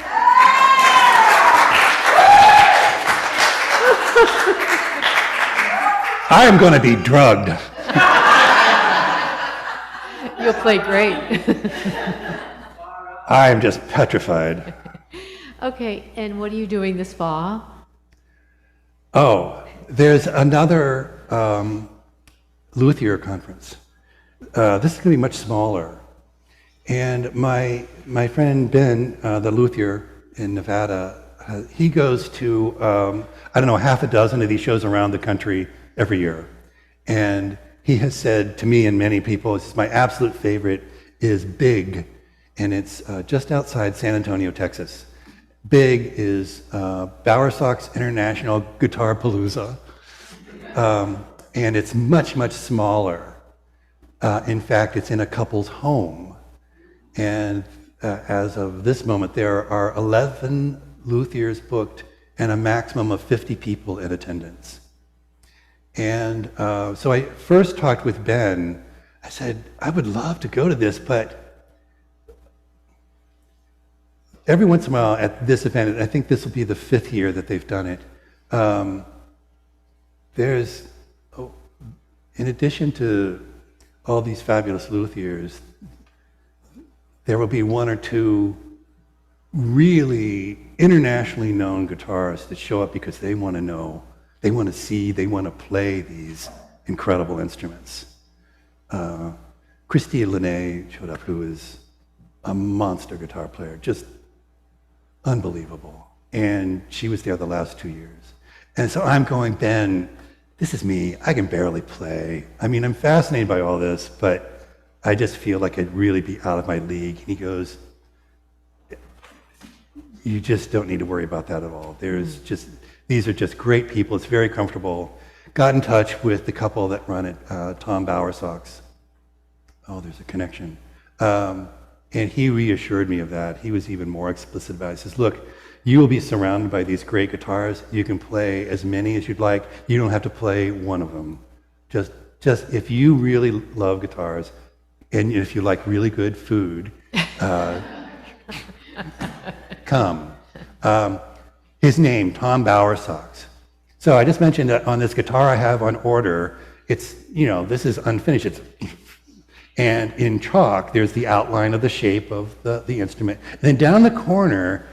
I am going to be drugged. You'll play great. I am just petrified. Okay, and what are you doing this fall? Oh, there's another luthier conference. This is going to be much smaller. And my friend Ben, the luthier in Nevada, he goes to, I don't know, half a dozen of these shows around the country every year. And he has said to me and many people, it's my absolute favorite is Big, and it's just outside San Antonio, Texas. Big is Bowersock's International Guitar Palooza, and it's much, much smaller. In fact, it's in a couple's home. And as of this moment, there are 11 luthiers booked and a maximum of 50 people in attendance. And so I first talked with Ben. I said, I would love to go to this, but every once in a while at this event, and I think this will be the 5th year that they've done it, there's, in addition to all these fabulous luthiers, there will be 1 or 2 really internationally known guitarists that show up because they want to know, they want to see, they want to play these incredible instruments. Christy Linnae showed up, who is a monster guitar player, just unbelievable. And she was there the last 2 years. And so I'm going, Ben, this is me. I can barely play. I mean, I'm fascinated by all this, but I just feel like I'd really be out of my league. And he goes, you just don't need to worry about that at all. These are just great people. It's very comfortable. Got in touch with the couple that run it, Tom Bowersocks. Oh, there's a connection. And he reassured me of that. He was even more explicit about it. He says, look, you will be surrounded by these great guitars. You can play as many as you'd like. You don't have to play one of them. Just if you really love guitars, and if you like really good food, come. His name, Tom Bowersocks. So I just mentioned that on this guitar I have on order, it's, this is unfinished. And in chalk, there's the outline of the shape of the instrument. And then down the corner,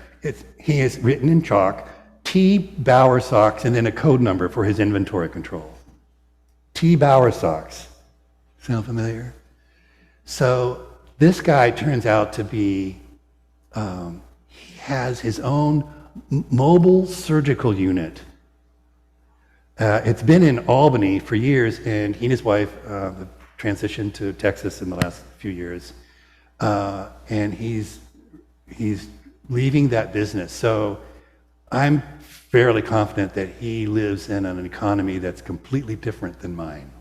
he has written in chalk, T. Bowersocks, and then a code number for his inventory control. T. Bowersocks. Sound familiar? So this guy turns out to be, he has his own mobile surgical unit. It's been in Albany for years, and he and his wife transitioned to Texas in the last few years. And he's leaving that business. So I'm fairly confident that he lives in an economy that's completely different than mine.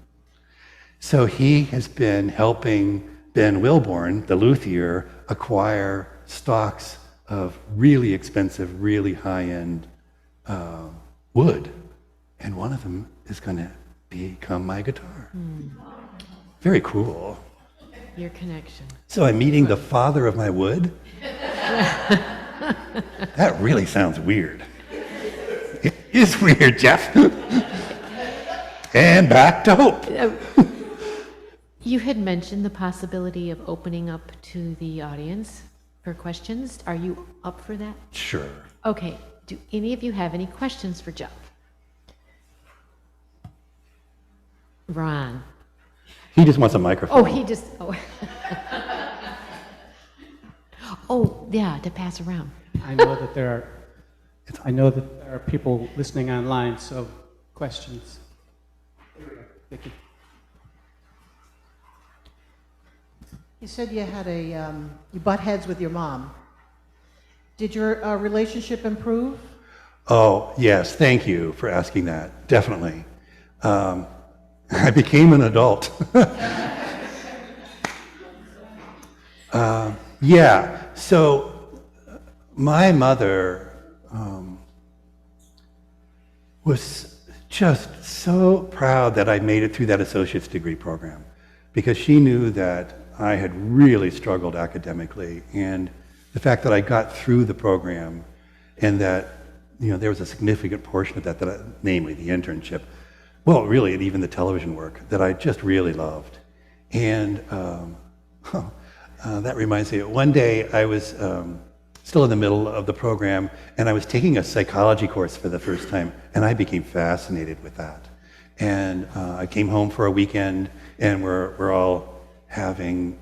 So he has been helping Ben Wilborn, the luthier, acquire stocks of really expensive, really high-end wood. And one of them is going to become my guitar. Very cool. Your connection. So I'm meeting the father of my wood? That really sounds weird. It is weird, Jeff. And back to hope. You had mentioned the possibility of opening up to the audience for questions. Are you up for that? Sure. Okay. Do any of you have any questions for Jeff? Ron. He just wants a microphone. Oh, he just, oh. Oh, yeah, to pass around. I know that there are people listening online, so questions. Vicki. You said you had you butt heads with your mom. Did your relationship improve? Oh, yes, thank you for asking that. Definitely. I became an adult. Yeah, so my mother was just so proud that I made it through that associate's degree program, because she knew that I had really struggled academically, and the fact that I got through the program and that there was a significant portion of that, namely the internship, well, really, and even the television work, that I just really loved. And that reminds me, one day I was still in the middle of the program, and I was taking a psychology course for the first time, and I became fascinated with that. And I came home for a weekend, and we're all having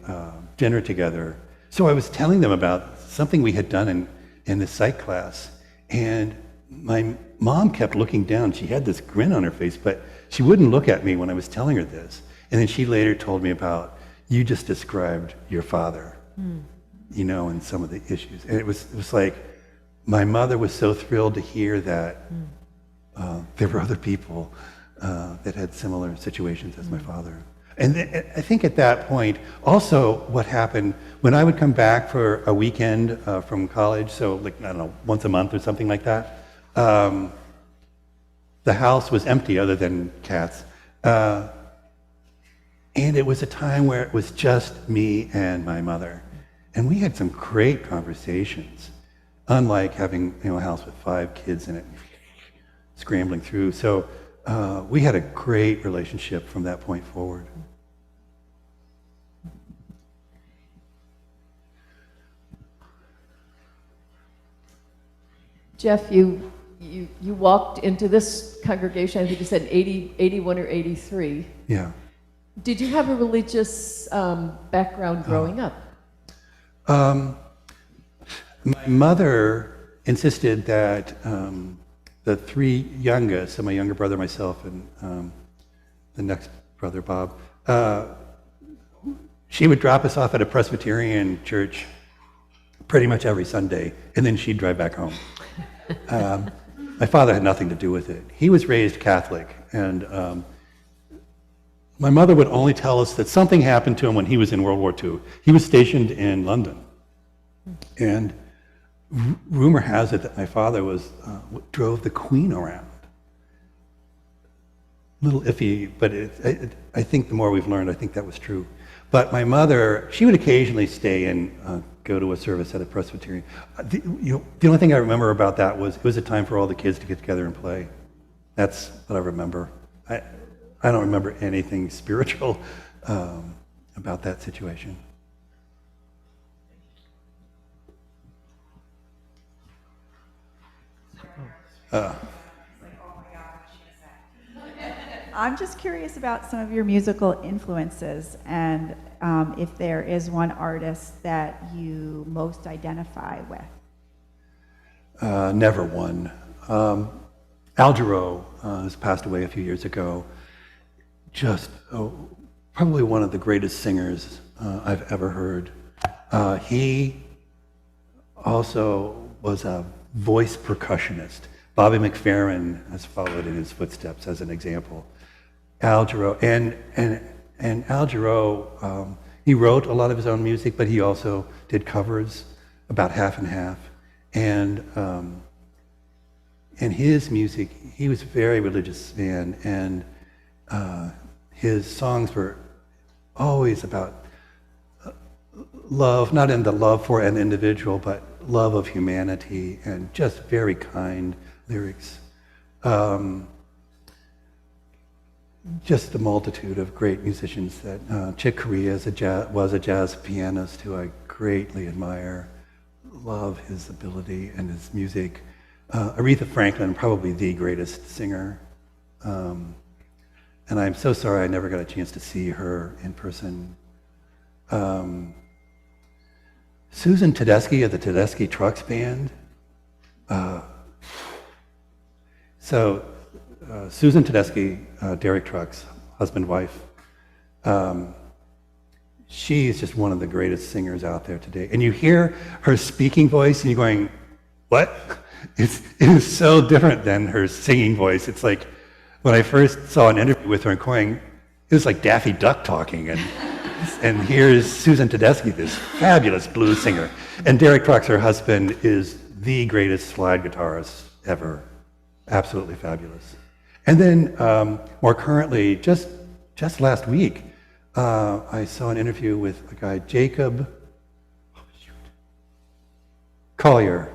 dinner together. So I was telling them about something we had done in the psych class, and my mom kept looking down. She had this grin on her face, but she wouldn't look at me when I was telling her this. And then she later told me about, you just described your father, and some of the issues. And it was like, my mother was so thrilled to hear that there were other people that had similar situations as my father. And I think at that point, also what happened, when I would come back for a weekend from college, so like, I don't know, once a month or something like that, the house was empty other than cats. And it was a time where it was just me and my mother. And we had some great conversations, unlike having a house with 5 kids in it, scrambling through. So we had a great relationship from that point forward. Jeff, you walked into this congregation, I think you said 81 or 83. Yeah. Did you have a religious background growing up? My mother insisted that the 3 youngest, so my younger brother, myself, and the next brother, Bob, she would drop us off at a Presbyterian church pretty much every Sunday, and then she'd drive back home. My father had nothing to do with it. He was raised Catholic, and my mother would only tell us that something happened to him when he was in World War II. He was stationed in London, and rumor has it that my father drove the Queen around. A little iffy, but I think the more we've learned, I think that was true. But my mother, she would occasionally stay and go to a service at a Presbyterian. The only thing I remember about that was it was a time for all the kids to get together and play. That's what I remember. I don't remember anything spiritual about that situation. I'm just curious about some of your musical influences and if there is one artist that you most identify with. Never one. Al Jarreau has passed away a few years ago. Just probably one of the greatest singers I've ever heard. He also was a voice percussionist. Bobby McFerrin has followed in his footsteps as an example. Al Jarreau, and Al Jarreau, he wrote a lot of his own music, but he also did covers, about half and half. And his music, he was a very religious man, and his songs were always about love, not in the love for an individual, but love of humanity, and just very kind lyrics. Just the multitude of great musicians that Chick Corea was a jazz pianist who I greatly admire. Love his ability and his music. Aretha Franklin, probably the greatest singer. and I'm so sorry I never got a chance to see her in person. Susan Tedeschi of the Tedeschi Trucks Band. Susan Tedeschi, Derek Trucks, husband, wife. She's just one of the greatest singers out there today. And you hear her speaking voice and you're going, what? It is so different than her singing voice. It's like, when I first saw an interview with her and going, it was like Daffy Duck talking. And here's Susan Tedeschi, this fabulous blues singer. And Derek Trucks, her husband, is the greatest slide guitarist ever. Absolutely fabulous. And then more currently, just last week, I saw an interview with a guy, Jacob Collier.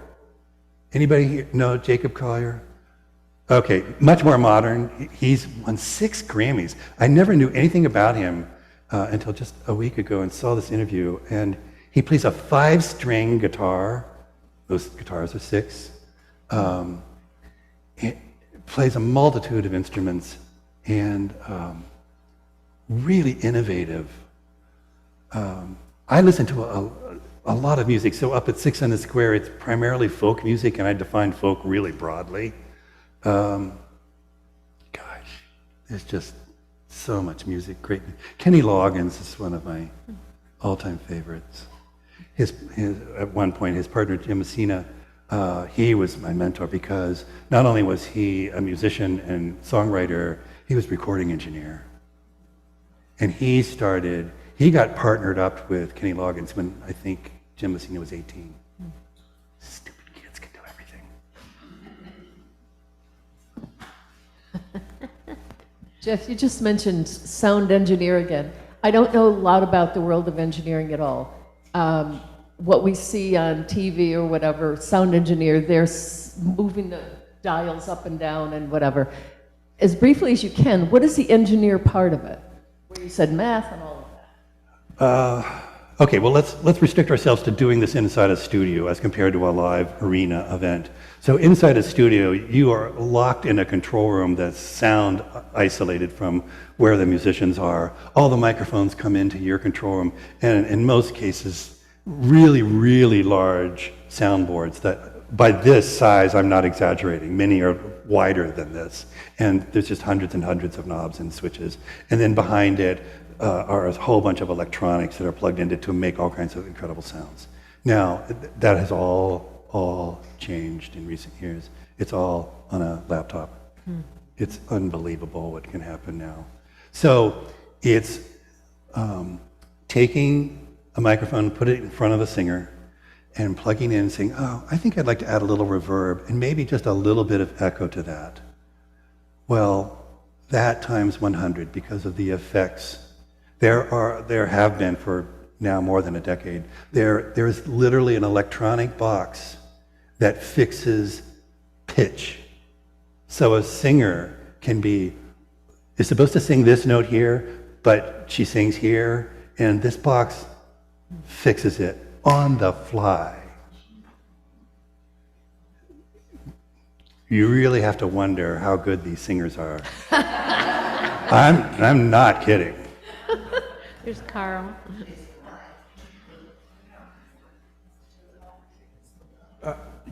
Anybody here know Jacob Collier? Okay, much more modern. He's won 6 Grammys. I never knew anything about him until just a week ago and saw this interview. And he plays a 5-string guitar. Those guitars are 6. It plays a multitude of instruments and really innovative. I listen to a lot of music. So up at 6 on the Square, it's primarily folk music, and I define folk really broadly. Gosh, there's just so much music. Great. Kenny Loggins is one of my all-time favorites. At one point, his partner Jim Messina, he was my mentor because not only was he a musician and songwriter, he was recording engineer. And he got partnered up with Kenny Loggins when I think Jim Messina was 18. Stupid kids can do everything. Jeff, you just mentioned sound engineer again. I don't know a lot about the world of engineering at all. What we see on TV or whatever, sound engineer, they're moving the dials up and down and whatever. As briefly as you can, what is the engineer part of it? Where you said math and all of that. Okay, well, let's restrict ourselves to doing this inside a studio as compared to a live arena event. So inside a studio, you are locked in a control room that's sound isolated from where the musicians are. All the microphones come into your control room, and in most cases, really, really large soundboards that, by this size, I'm not exaggerating, many are wider than this. And there's just hundreds and hundreds of knobs and switches. And then behind it are a whole bunch of electronics that are plugged into to make all kinds of incredible sounds. Now, that has all changed in recent years. It's all on a laptop. It's unbelievable what can happen now. So it's taking a microphone, put it in front of a singer, and plugging in and saying, oh, I think I'd like to add a little reverb and maybe just a little bit of echo to that. Well, that times 100 because of the effects. There have been for now more than a decade. There is literally an electronic box that fixes pitch. So a singer is supposed to sing this note here, but she sings here, and this box fixes it on the fly. You really have to wonder how good these singers are. I'm not kidding. There's Carl.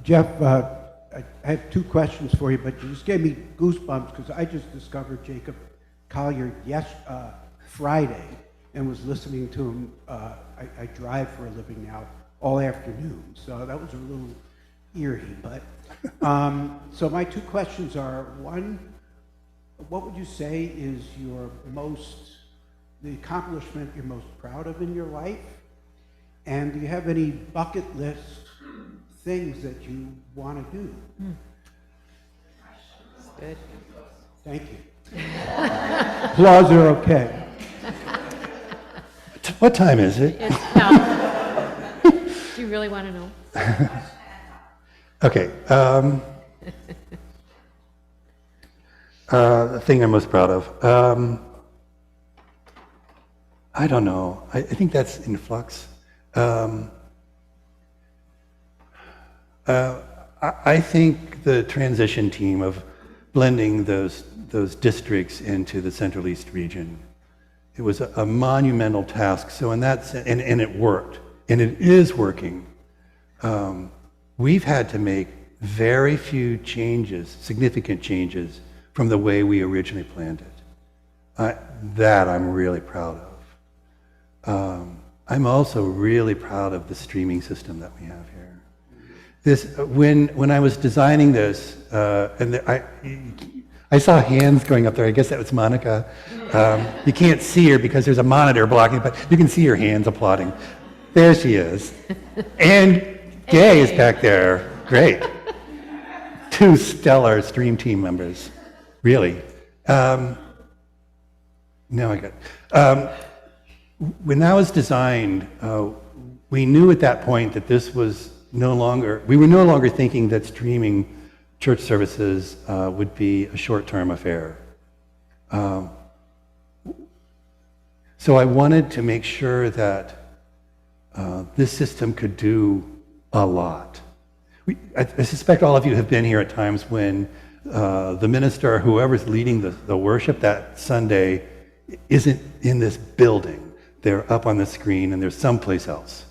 Jeff, I have 2 questions for you, but you just gave me goosebumps because I just discovered Jacob Collier Friday and was listening to him. I drive for a living now all afternoon, so that was a little eerie. But so my 2 questions are: one, what would you say is the accomplishment you're most proud of in your life? And do you have any bucket list things that you want to do? That's good. Thank you. Applause are okay. What time is it? It's about. Do you really want to know? Okay. The thing I'm most proud of. I don't know. I think that's in flux. I think the transition team of blending those districts into the Central East region. It was a monumental task. So in that sense, and it worked, and it is working. We've had to make very few changes, significant changes, from the way we originally planned it. That I'm really proud of. I'm also really proud of the streaming system that we have here. When I was designing this, I saw hands going up there. I guess that was Monica. You can't see her because there's a monitor blocking, but you can see her hands applauding. There she is. And Gay is back there. Great. 2 stellar stream team members. Really. Now I got. When that was designed, we knew at that point that this was we were no longer thinking that streaming church services would be a short-term affair. So I wanted to make sure that this system could do a lot. I suspect all of you have been here at times when the minister or whoever's leading the worship that Sunday isn't in this building. They're up on the screen and they're someplace else.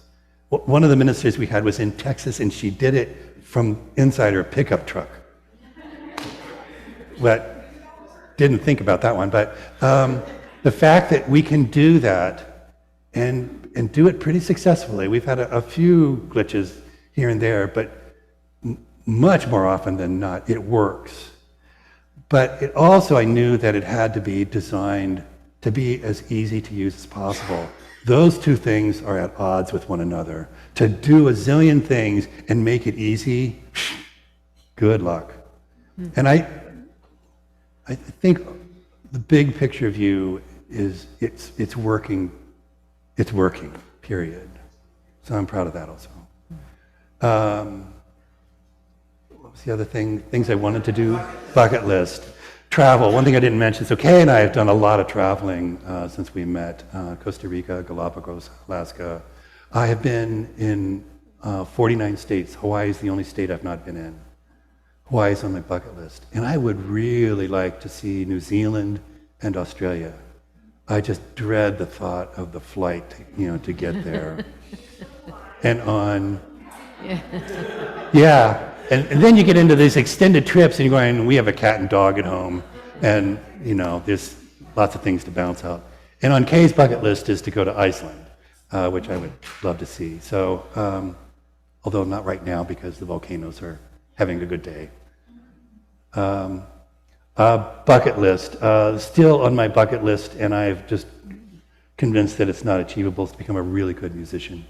One of the ministers we had was in Texas, and she did it from inside her pickup truck. But didn't think about that one. But the fact that we can do that and do it pretty successfully. We've had a few glitches here and there, but much more often than not, it works. But it also, I knew that it had to be designed to be as easy to use as possible. Those two things are at odds with one another. To do a zillion things and make it easy, good luck. And I think the big picture view is it's working. It's working, period. So I'm proud of that also. What was the other thing? Things I wanted to do? Bucket list. Travel. One thing I didn't mention. So Kay and I have done a lot of traveling since we met. Costa Rica, Galapagos, Alaska. I have been in 49 states. Hawaii is the only state I've not been in. Hawaii is on my bucket list. And I would really like to see New Zealand and Australia. I just dread the thought of the flight, to get there. And on. Yeah. And then you get into these extended trips and you're going, we have a cat and dog at home. And, there's lots of things to bounce out. And on Kay's bucket list is to go to Iceland, which I would love to see. So, although not right now because the volcanoes are having a good day. Bucket list, still on my bucket list, and I've just convinced that it's not achievable, is to become a really good musician.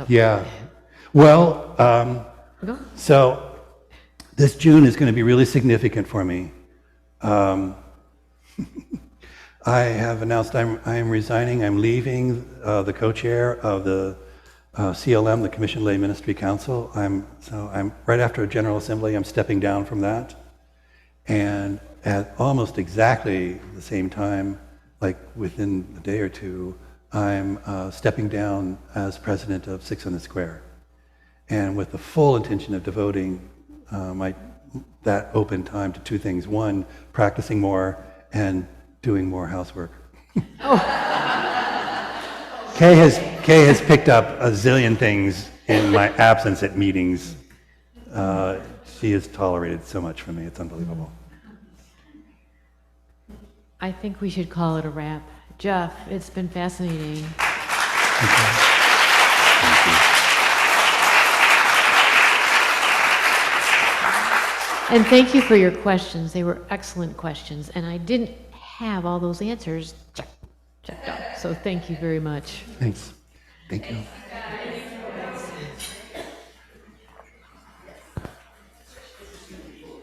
Yeah. Well, so this June is going to be really significant for me. I have announced I am resigning. I'm leaving the co-chair of the CLM, the Commission Lay Ministry Council. I'm right after a General Assembly. I'm stepping down from that, and at almost exactly the same time, like within a day or two, I'm stepping down as president of Six on the Square, and with the full intention of devoting that open time to two things: one, practicing more, and doing more housework. Kay has picked up a zillion things in my absence at meetings. She has tolerated so much from me; it's unbelievable. I think we should call it a wrap. Jeff, it's been fascinating. And thank you for your questions. They were excellent questions, and I didn't have all those answers checked out. So thank you very much. Thanks. Thank you.